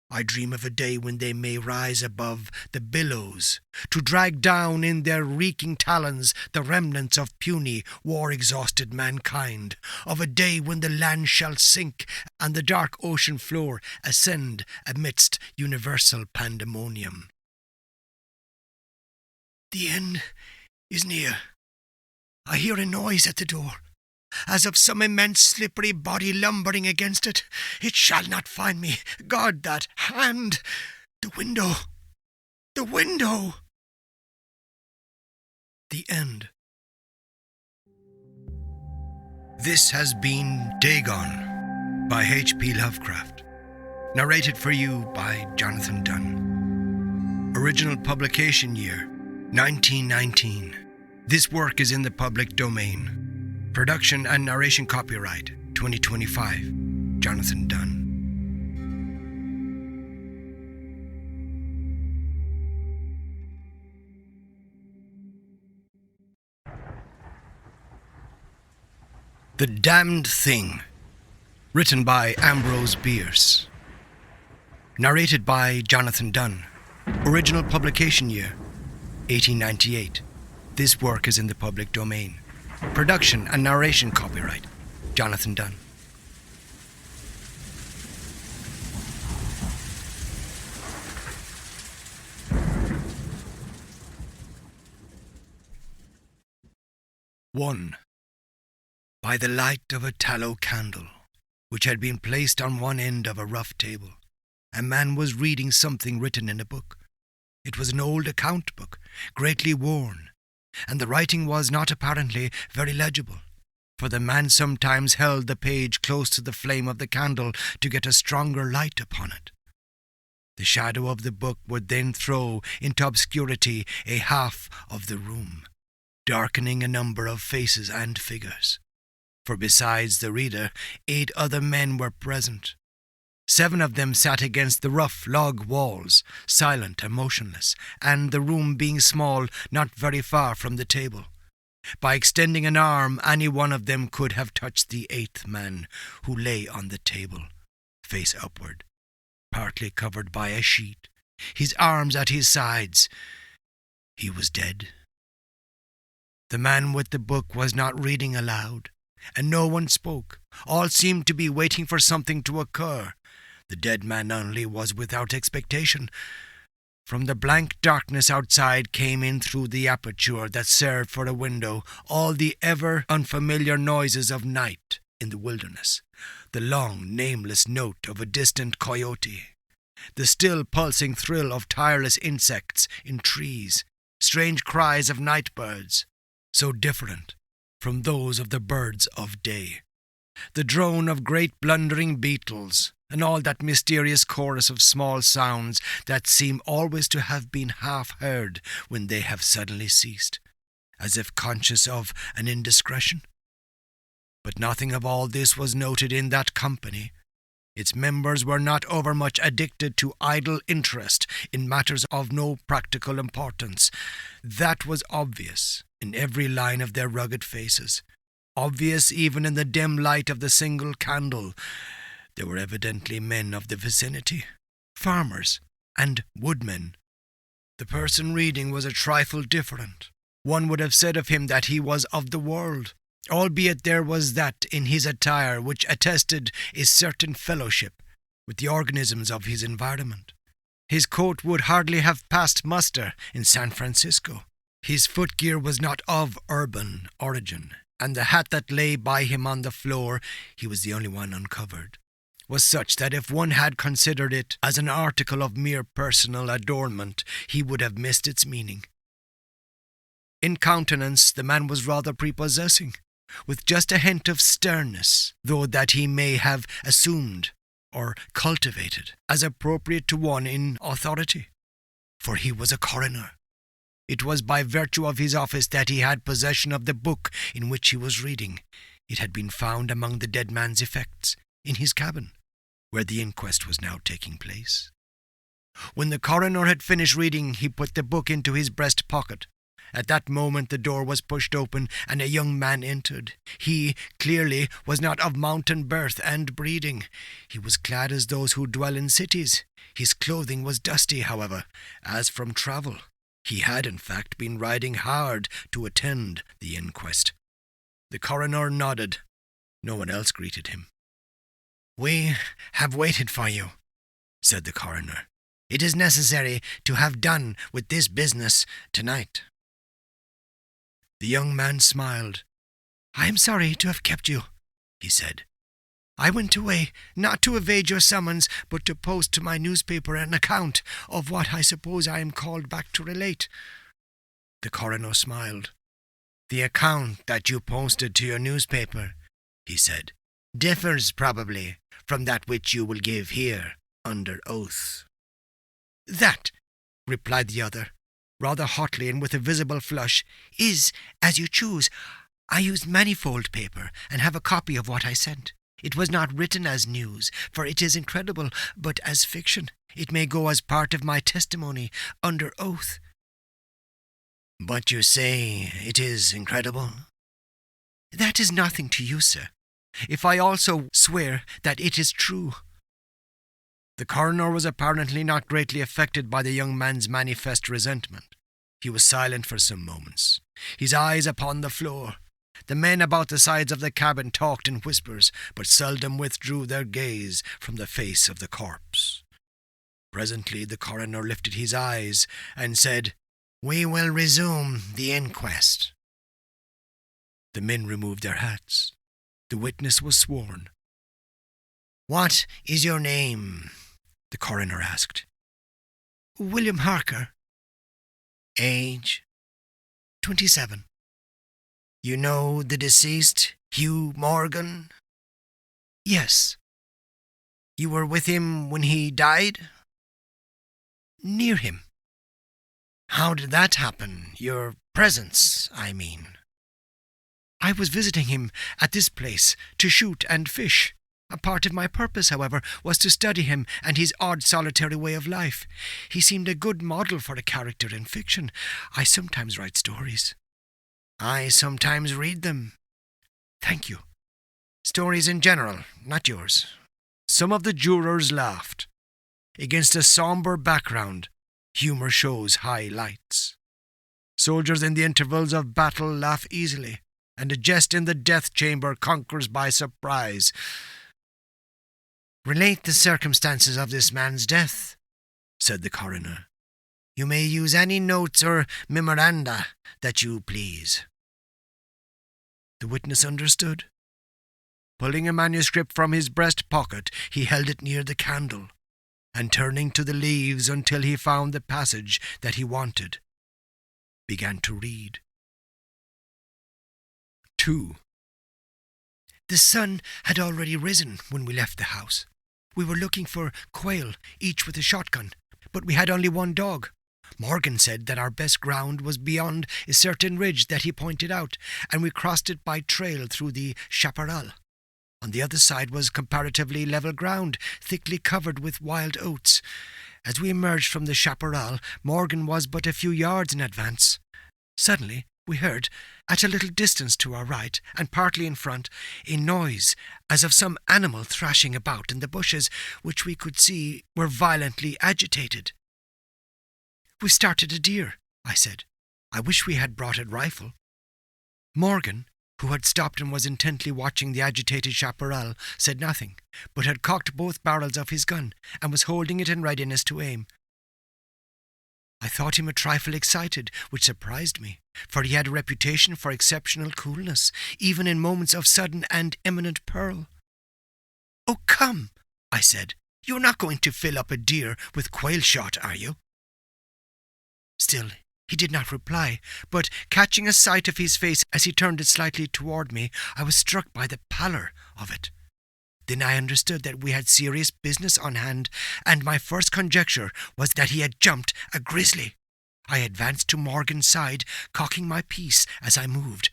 I dream of a day when they may rise above the billows, to drag down in their reeking talons the remnants of puny, war-exhausted mankind, of a day when the land shall sink and the dark ocean floor ascend amidst universal pandemonium. The end is near. I hear a noise at the door, as of some immense slippery body lumbering against it. It shall not find me. God, that hand! The window! The window! The end. This has been Dagon by H.P. Lovecraft. Narrated for you by Jonathan Dunne. Original publication year 1919. This work is in the public domain. Production and narration copyright 2025. Jonathan Dunne. The Damned Thing. Written by Ambrose Bierce. Narrated by Jonathan Dunne. Original publication year, 1898. This work is in the public domain. Production and narration copyright, Jonathan Dunne. One. By the light of a tallow candle, which had been placed on one end of a rough table, a man was reading something written in a book. It was an old account book, greatly worn, and the writing was not apparently very legible, for the man sometimes held the page close to the flame of the candle to get a stronger light upon it. The shadow of the book would then throw into obscurity a half of the room, darkening a number of faces and figures. For besides the reader, 8 other men were present. 7 of them sat against the rough log walls, silent and motionless, and the room being small, not very far from the table. By extending an arm, any one of them could have touched the 8th man, who lay on the table, face upward, partly covered by a sheet, his arms at his sides. He was dead. The man with the book was not reading aloud, and no one spoke. All seemed to be waiting for something to occur. The dead man only was without expectation. From the blank darkness outside came in through the aperture that served for a window all the ever unfamiliar noises of night in the wilderness, the long, nameless note of a distant coyote, the still pulsing thrill of tireless insects in trees, strange cries of night birds, so different from those of the birds of day, the drone of great blundering beetles, and all that mysterious chorus of small sounds that seem always to have been half heard when they have suddenly ceased, as if conscious of an indiscretion. But nothing of all this was noted in that company. Its members were not overmuch addicted to idle interest in matters of no practical importance. That was obvious in every line of their rugged faces, obvious even in the dim light of the single candle. They were evidently men of the vicinity, farmers and woodmen. The person reading was a trifle different. One would have said of him that he was of the world, albeit there was that in his attire which attested a certain fellowship with the organisms of his environment. His coat would hardly have passed muster in San Francisco. His footgear was not of urban origin, and the hat that lay by him on the floor, he was the only one uncovered, was such that if one had considered it as an article of mere personal adornment, he would have missed its meaning. In countenance, the man was rather prepossessing, with just a hint of sternness, though that he may have assumed or cultivated as appropriate to one in authority, for he was a coroner. It was by virtue of his office that he had possession of the book in which he was reading. It had been found among the dead man's effects in his cabin, where the inquest was now taking place. When the coroner had finished reading, he put the book into his breast pocket. At that moment the door was pushed open, and a young man entered. He, clearly, was not of mountain birth and breeding. He was clad as those who dwell in cities. His clothing was dusty, however, as from travel. He had, in fact, been riding hard to attend the inquest. The coroner nodded. No one else greeted him. "We have waited for you," said the coroner. "It is necessary to have done with this business tonight." The young man smiled. "I am sorry to have kept you," he said. "I went away, not to evade your summons, but to post to my newspaper an account of what I suppose I am called back to relate." The coroner smiled. "The account that you posted to your newspaper," he said, "differs probably from that which you will give here under oath." "That," replied the other, rather hotly and with a visible flush, "is as you choose. I used manifold paper and have a copy of what I sent. It was not written as news, for it is incredible, but as fiction. It may go as part of my testimony under oath." "But you say it is incredible?" "That is nothing to you, sir. if I also swear that it is true." The coroner was apparently not greatly affected by the young man's manifest resentment. He was silent for some moments, his eyes upon the floor. The men about the sides of the cabin talked in whispers, but seldom withdrew their gaze from the face of the corpse. Presently the coroner lifted his eyes and said, "We will resume the inquest." The men removed their hats. The witness was sworn. "What is your name?" the coroner asked. "William Harker." "Age?" 27. "You know the deceased, Hugh Morgan?" "Yes." "You were with him when he died?" "Near him." "How did that happen? Your presence, I mean." "I was visiting him at this place to shoot and fish. A part of my purpose, however, was to study him and his odd solitary way of life. He seemed a good model for a character in fiction. I sometimes write stories." "I sometimes read them." "Thank you." "Stories in general, not yours." Some of the jurors laughed. Against a sombre background, humour shows high lights. Soldiers in the intervals of battle laugh easily, and a jest in the death chamber conquers by surprise. "Relate the circumstances of this man's death," said the coroner. "You may use any notes or memoranda that you please." The witness understood. Pulling a manuscript from his breast pocket, he held it near the candle, and turning to the leaves until he found the passage that he wanted, began to read. 2. The sun had already risen when we left the house. We were looking for quail, each with a shotgun, but we had only one dog. Morgan said that our best ground was beyond a certain ridge that he pointed out, and we crossed it by trail through the chaparral. On the other side was comparatively level ground, thickly covered with wild oats. As we emerged from the chaparral, Morgan was but a few yards in advance. Suddenly, we heard, at a little distance to our right, and partly in front, a noise as of some animal thrashing about in the bushes, which we could see were violently agitated. "We started a deer," I said. "I wish we had brought a rifle." Morgan, who had stopped and was intently watching the agitated chaparral, said nothing, but had cocked both barrels of his gun, and was holding it in readiness to aim. I thought him a trifle excited, which surprised me, for he had a reputation for exceptional coolness, even in moments of sudden and imminent peril. "Oh, come," I said. "You're not going to fill up a deer with quail shot, are you?" Still, he did not reply, but catching a sight of his face as he turned it slightly toward me, I was struck by the pallor of it. Then I understood that we had serious business on hand, and my first conjecture was that he had jumped a grizzly. I advanced to Morgan's side, cocking my piece as I moved,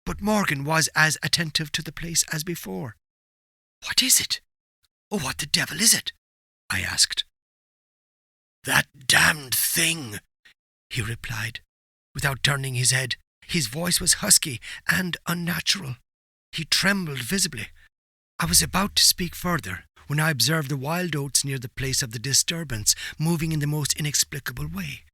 but Morgan was as attentive to the place as before. "What is it? Oh, what the devil is it?" I asked. "That damned thing," he replied, without turning his head. His voice was husky and unnatural. He trembled visibly. I was about to speak further when I observed the wild oats near the place of the disturbance moving in the most inexplicable way.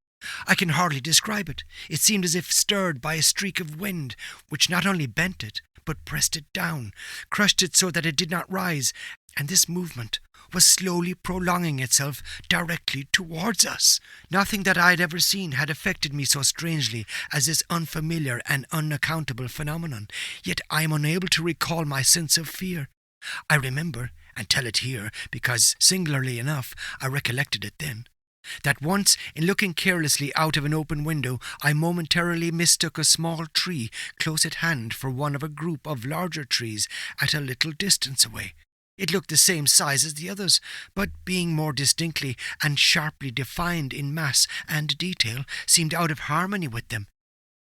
I can hardly describe it. It seemed as if stirred by a streak of wind, which not only bent it, but pressed it down, crushed it so that it did not rise, and this movement was slowly prolonging itself directly towards us. Nothing that I had ever seen had affected me so strangely as this unfamiliar and unaccountable phenomenon, yet I am unable to recall my sense of fear. I remember, and tell it here, because, singularly enough, I recollected it then, that once, in looking carelessly out of an open window, I momentarily mistook a small tree close at hand for one of a group of larger trees at a little distance away. It looked the same size as the others, but being more distinctly and sharply defined in mass and detail, seemed out of harmony with them.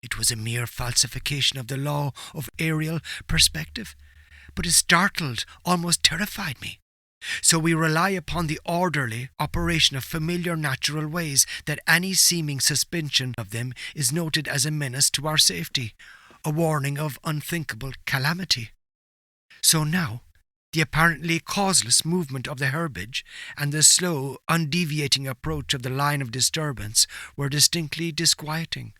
It was a mere falsification of the law of aerial perspective, but it startled, almost terrified me. So we rely upon the orderly operation of familiar natural ways, that any seeming suspension of them is noted as a menace to our safety, a warning of unthinkable calamity. So now, the apparently causeless movement of the herbage and the slow, undeviating approach of the line of disturbance were distinctly disquieting.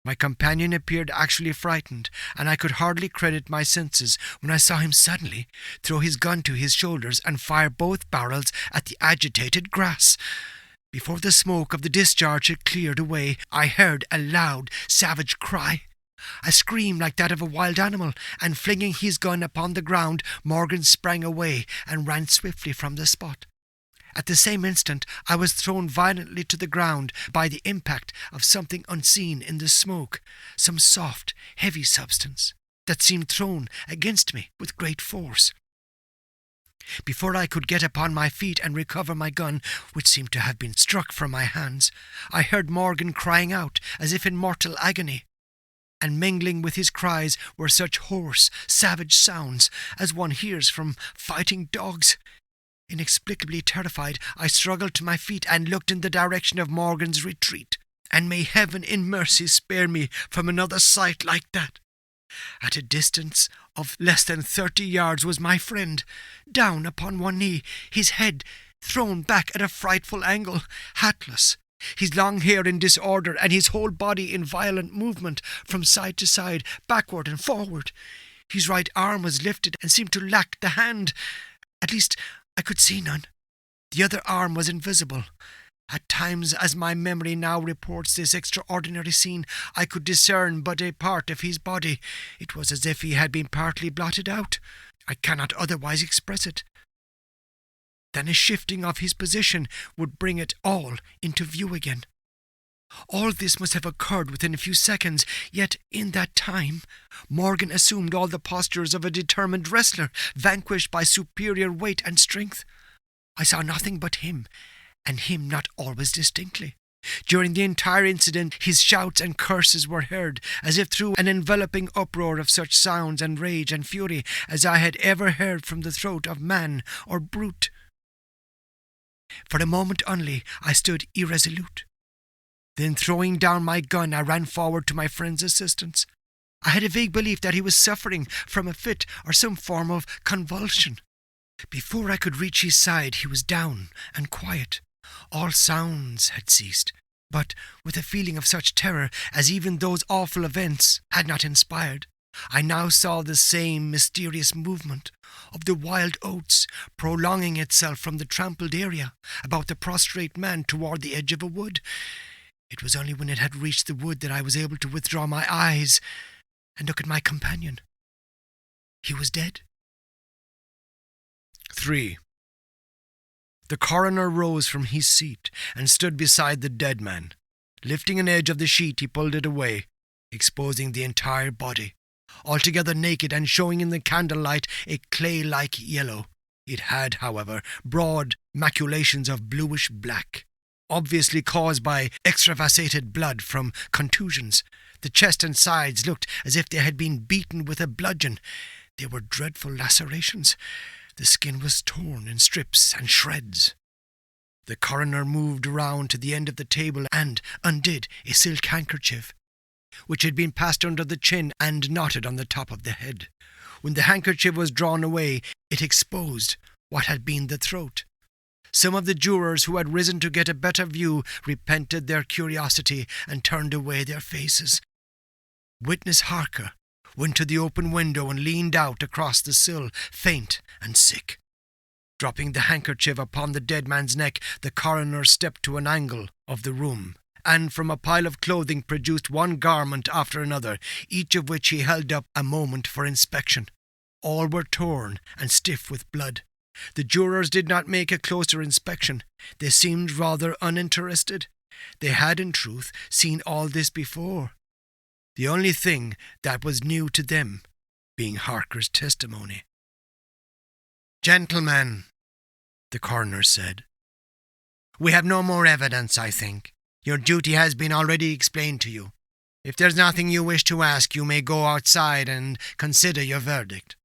My companion appeared actually frightened, and I could hardly credit my senses when I saw him suddenly throw his gun to his shoulders and fire both barrels at the agitated grass. Before the smoke of the discharge had cleared away, I heard a loud, savage cry, a scream like that of a wild animal, and flinging his gun upon the ground, Morgan sprang away and ran swiftly from the spot. At the same instant, I was thrown violently to the ground by the impact of something unseen in the smoke, some soft, heavy substance that seemed thrown against me with great force. Before I could get upon my feet and recover my gun, which seemed to have been struck from my hands, I heard Morgan crying out as if in mortal agony, and mingling with his cries were such hoarse, savage sounds as one hears from fighting dogs. Inexplicably terrified, I struggled to my feet and looked in the direction of Morgan's retreat, and may heaven in mercy spare me from another sight like that. At a distance of less than 30 yards was my friend, down upon one knee, his head thrown back at a frightful angle, hatless, his long hair in disorder, and his whole body in violent movement from side to side, backward and forward. His right arm was lifted and seemed to lack the hand. At least I could see none. The other arm was invisible. At times, as my memory now reports this extraordinary scene, I could discern but a part of his body. It was as if he had been partly blotted out. I cannot otherwise express it. Then a shifting of his position would bring it all into view again. All this must have occurred within a few seconds, yet in that time Morgan assumed all the postures of a determined wrestler, vanquished by superior weight and strength. I saw nothing but him, and him not always distinctly. During the entire incident, his shouts and curses were heard, as if through an enveloping uproar of such sounds and rage and fury as I had ever heard from the throat of man or brute. For a moment only I stood irresolute. Then, throwing down my gun, I ran forward to my friend's assistance. I had a vague belief that he was suffering from a fit or some form of convulsion. Before I could reach his side, he was down and quiet. All sounds had ceased, but with a feeling of such terror as even those awful events had not inspired, I now saw the same mysterious movement of the wild oats prolonging itself from the trampled area about the prostrate man toward the edge of a wood. It was only when it had reached the wood that I was able to withdraw my eyes and look at my companion. He was dead. 3. The coroner rose from his seat and stood beside the dead man. Lifting an edge of the sheet, he pulled it away, exposing the entire body, altogether naked and showing in the candlelight a clay-like yellow. It had, however, broad maculations of bluish black, obviously caused by extravasated blood from contusions. The chest and sides looked as if they had been beaten with a bludgeon. They were dreadful lacerations. The skin was torn in strips and shreds. The coroner moved round to the end of the table and undid a silk handkerchief, which had been passed under the chin and knotted on the top of the head. When the handkerchief was drawn away, it exposed what had been the throat. Some of the jurors who had risen to get a better view repented their curiosity and turned away their faces. Witness Harker went to the open window and leaned out across the sill, faint and sick. Dropping the handkerchief upon the dead man's neck, the coroner stepped to an angle of the room, and from a pile of clothing produced one garment after another, each of which he held up a moment for inspection. All were torn and stiff with blood. The jurors did not make a closer inspection. They seemed rather uninterested. They had, in truth, seen all this before, the only thing that was new to them being Harker's testimony. "Gentlemen," the coroner said, "we have no more evidence, I think. Your duty has been already explained to you. If there's nothing you wish to ask, you may go outside and consider your verdict."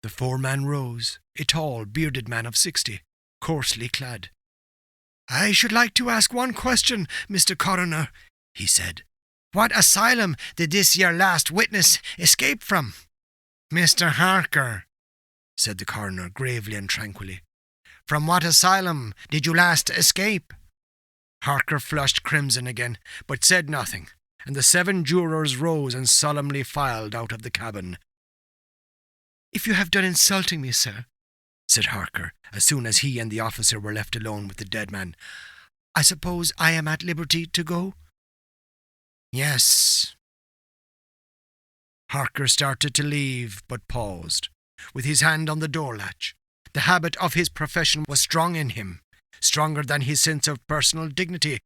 The foreman rose, a tall, bearded man of 60, coarsely clad. "I should like to ask one question, Mr. Coroner," he said. "What asylum did this your last witness escape from?" Mr. Harker, said the coroner gravely and tranquilly, from what asylum did you last escape? Harker flushed crimson again, but said nothing, and the 7 jurors rose and solemnly filed out of the cabin. If you have done insulting me, sir, said Harker, as soon as he and the officer were left alone with the dead man, I suppose I am at liberty to go? Yes. Harker started to leave, but paused, with his hand on the door latch. The habit of his profession was strong in him, stronger than his sense of personal dignity.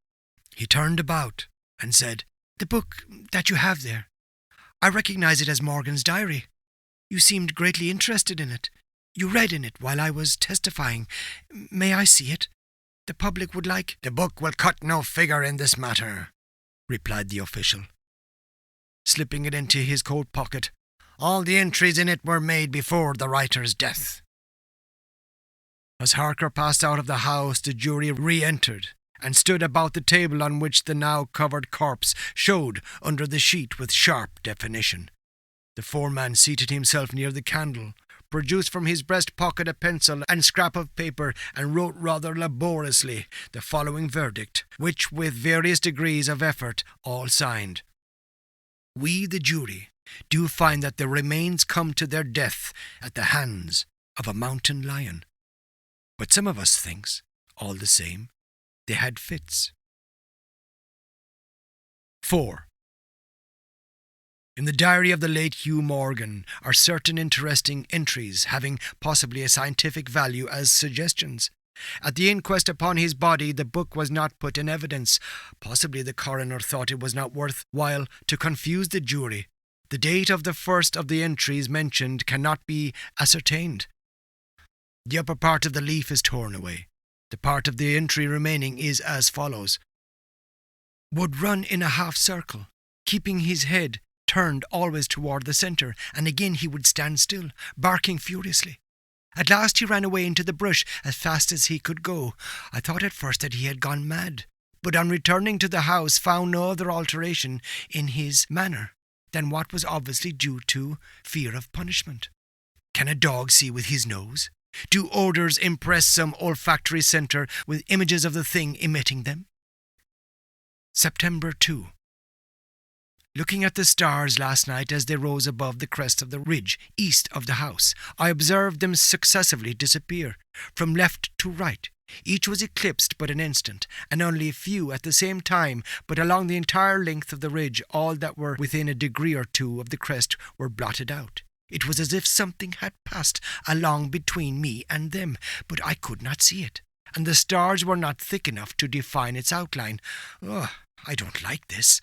He turned about and said, The book that you have there, I recognize it as Morgan's diary. You seemed greatly interested in it. You read in it while I was testifying. May I see it? The public would like— The book will cut no figure in this matter, replied the official, slipping it into his coat pocket. All the entries in it were made before the writer's death. As Harker passed out of the house, the jury re-entered and stood about the table on which the now covered corpse showed under the sheet with sharp definition. The foreman seated himself near the candle, produced from his breast pocket a pencil and scrap of paper, and wrote rather laboriously the following verdict, which, with various degrees of effort, all signed. We, the jury, do find that the remains come to their death at the hands of a mountain lion. But some of us thinks, all the same, they had fits. 4. In the diary of the late Hugh Morgan are certain interesting entries having possibly a scientific value as suggestions. At the inquest upon his body, the book was not put in evidence. Possibly the coroner thought it was not worth while to confuse the jury. The date of the first of the entries mentioned cannot be ascertained. The upper part of the leaf is torn away. The part of the entry remaining is as follows. Would run in a half circle, keeping his head turned always toward the centre, and again he would stand still, barking furiously. At last he ran away into the brush as fast as he could go. I thought at first that he had gone mad, but on returning to the house found no other alteration in his manner than what was obviously due to fear of punishment. Can a dog see with his nose? Do odours impress some olfactory centre with images of the thing emitting them? September 2. Looking at the stars last night as they rose above the crest of the ridge east of the house, I observed them successively disappear, from left to right. Each was eclipsed but an instant, and only a few at the same time, but along the entire length of the ridge all that were within a degree or two of the crest were blotted out. It was as if something had passed along between me and them, but I could not see it, and the stars were not thick enough to define its outline. I don't like this.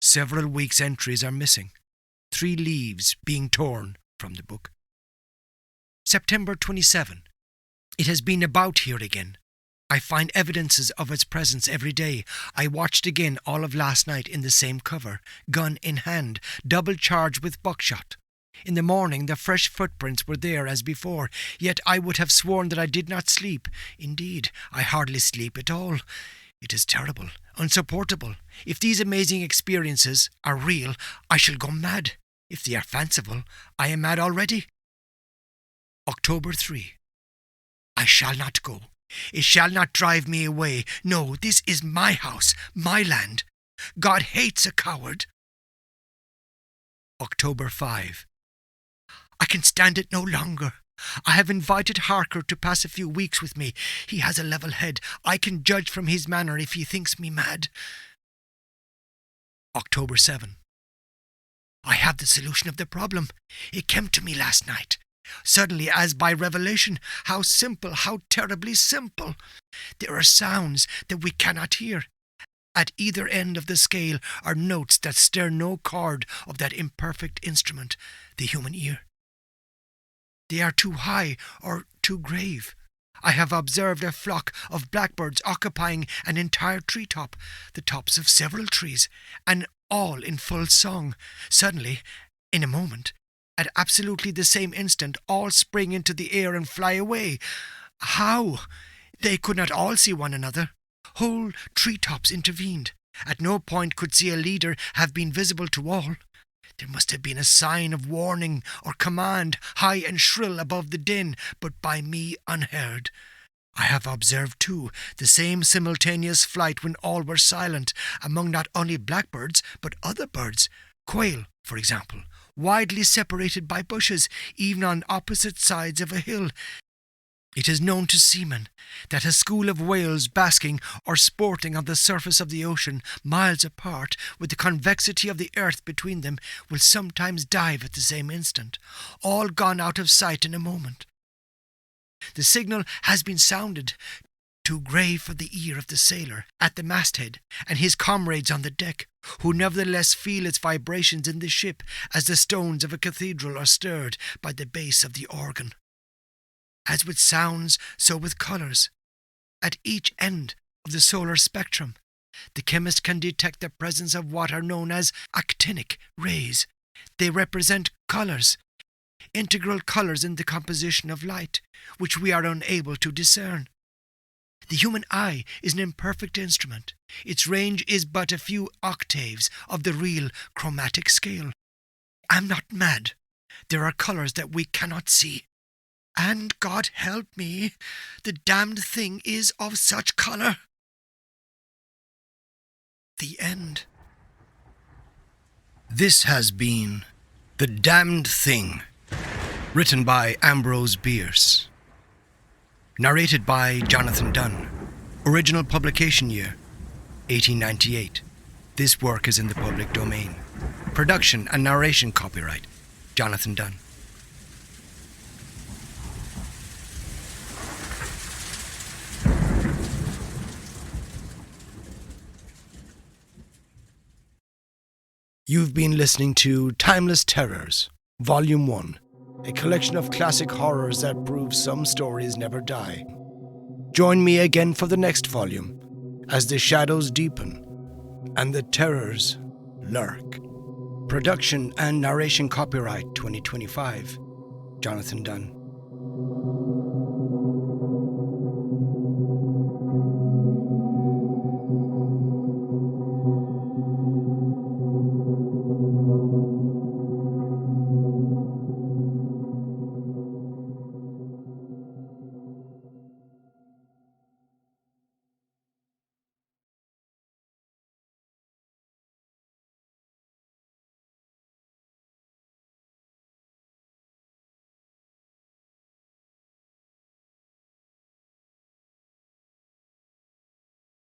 Several weeks' entries are missing, 3 leaves being torn from the book. September 27. It has been about here again. I find evidences of its presence every day. I watched again all of last night in the same cover, gun in hand, double charged with buckshot. In the morning the fresh footprints were there as before, yet I would have sworn that I did not sleep. Indeed, I hardly sleep at all. It is terrible, unsupportable. If these amazing experiences are real, I shall go mad. If they are fanciful, I am mad already. October 3. I shall not go. It shall not drive me away. No, this is my house, my land. God hates a coward. October 5. I can stand it no longer. I have invited Harker to pass a few weeks with me. He has a level head. I can judge from his manner if he thinks me mad. October 7. I have the solution of the problem. It came to me last night. Suddenly, as by revelation. How simple, how terribly simple. There are sounds that we cannot hear. At either end of the scale are notes that stir no chord of that imperfect instrument, the human ear. They are too high or too grave. I have observed a flock of blackbirds occupying an entire treetop, the tops of several trees, and all in full song. Suddenly, in a moment, at absolutely the same instant, all spring into the air and fly away. How? They could not all see one another. Whole treetops intervened. At no point could see a leader have been visible to all. There must have been a sign of warning or command, high and shrill above the din, but by me unheard. I have observed, too, the same simultaneous flight when all were silent, among not only blackbirds, but other birds, quail, for example, widely separated by bushes, even on opposite sides of a hill. It is known to seamen that a school of whales basking or sporting on the surface of the ocean, miles apart, with the convexity of the earth between them, will sometimes dive at the same instant, all gone out of sight in a moment. The signal has been sounded, too grave for the ear of the sailor at the masthead and his comrades on the deck, who nevertheless feel its vibrations in the ship as the stones of a cathedral are stirred by the bass of the organ. As with sounds, so with colours. At each end of the solar spectrum, the chemist can detect the presence of what are known as actinic rays. They represent colours, integral colours in the composition of light, which we are unable to discern. The human eye is an imperfect instrument. Its range is but a few octaves of the real chromatic scale. I am not mad. There are colours that we cannot see. And, God help me, the damned thing is of such colour. The end. This has been The Damned Thing, written by Ambrose Bierce. Narrated by Jonathan Dunne. Original publication year, 1898. This work is in the public domain. Production and narration copyright, Jonathan Dunne. You've been listening to Timeless Terrors, Volume 1, a collection of classic horrors that prove some stories never die. Join me again for the next volume, as the shadows deepen and the terrors lurk. Production and narration copyright 2025, Jonathan Dunne.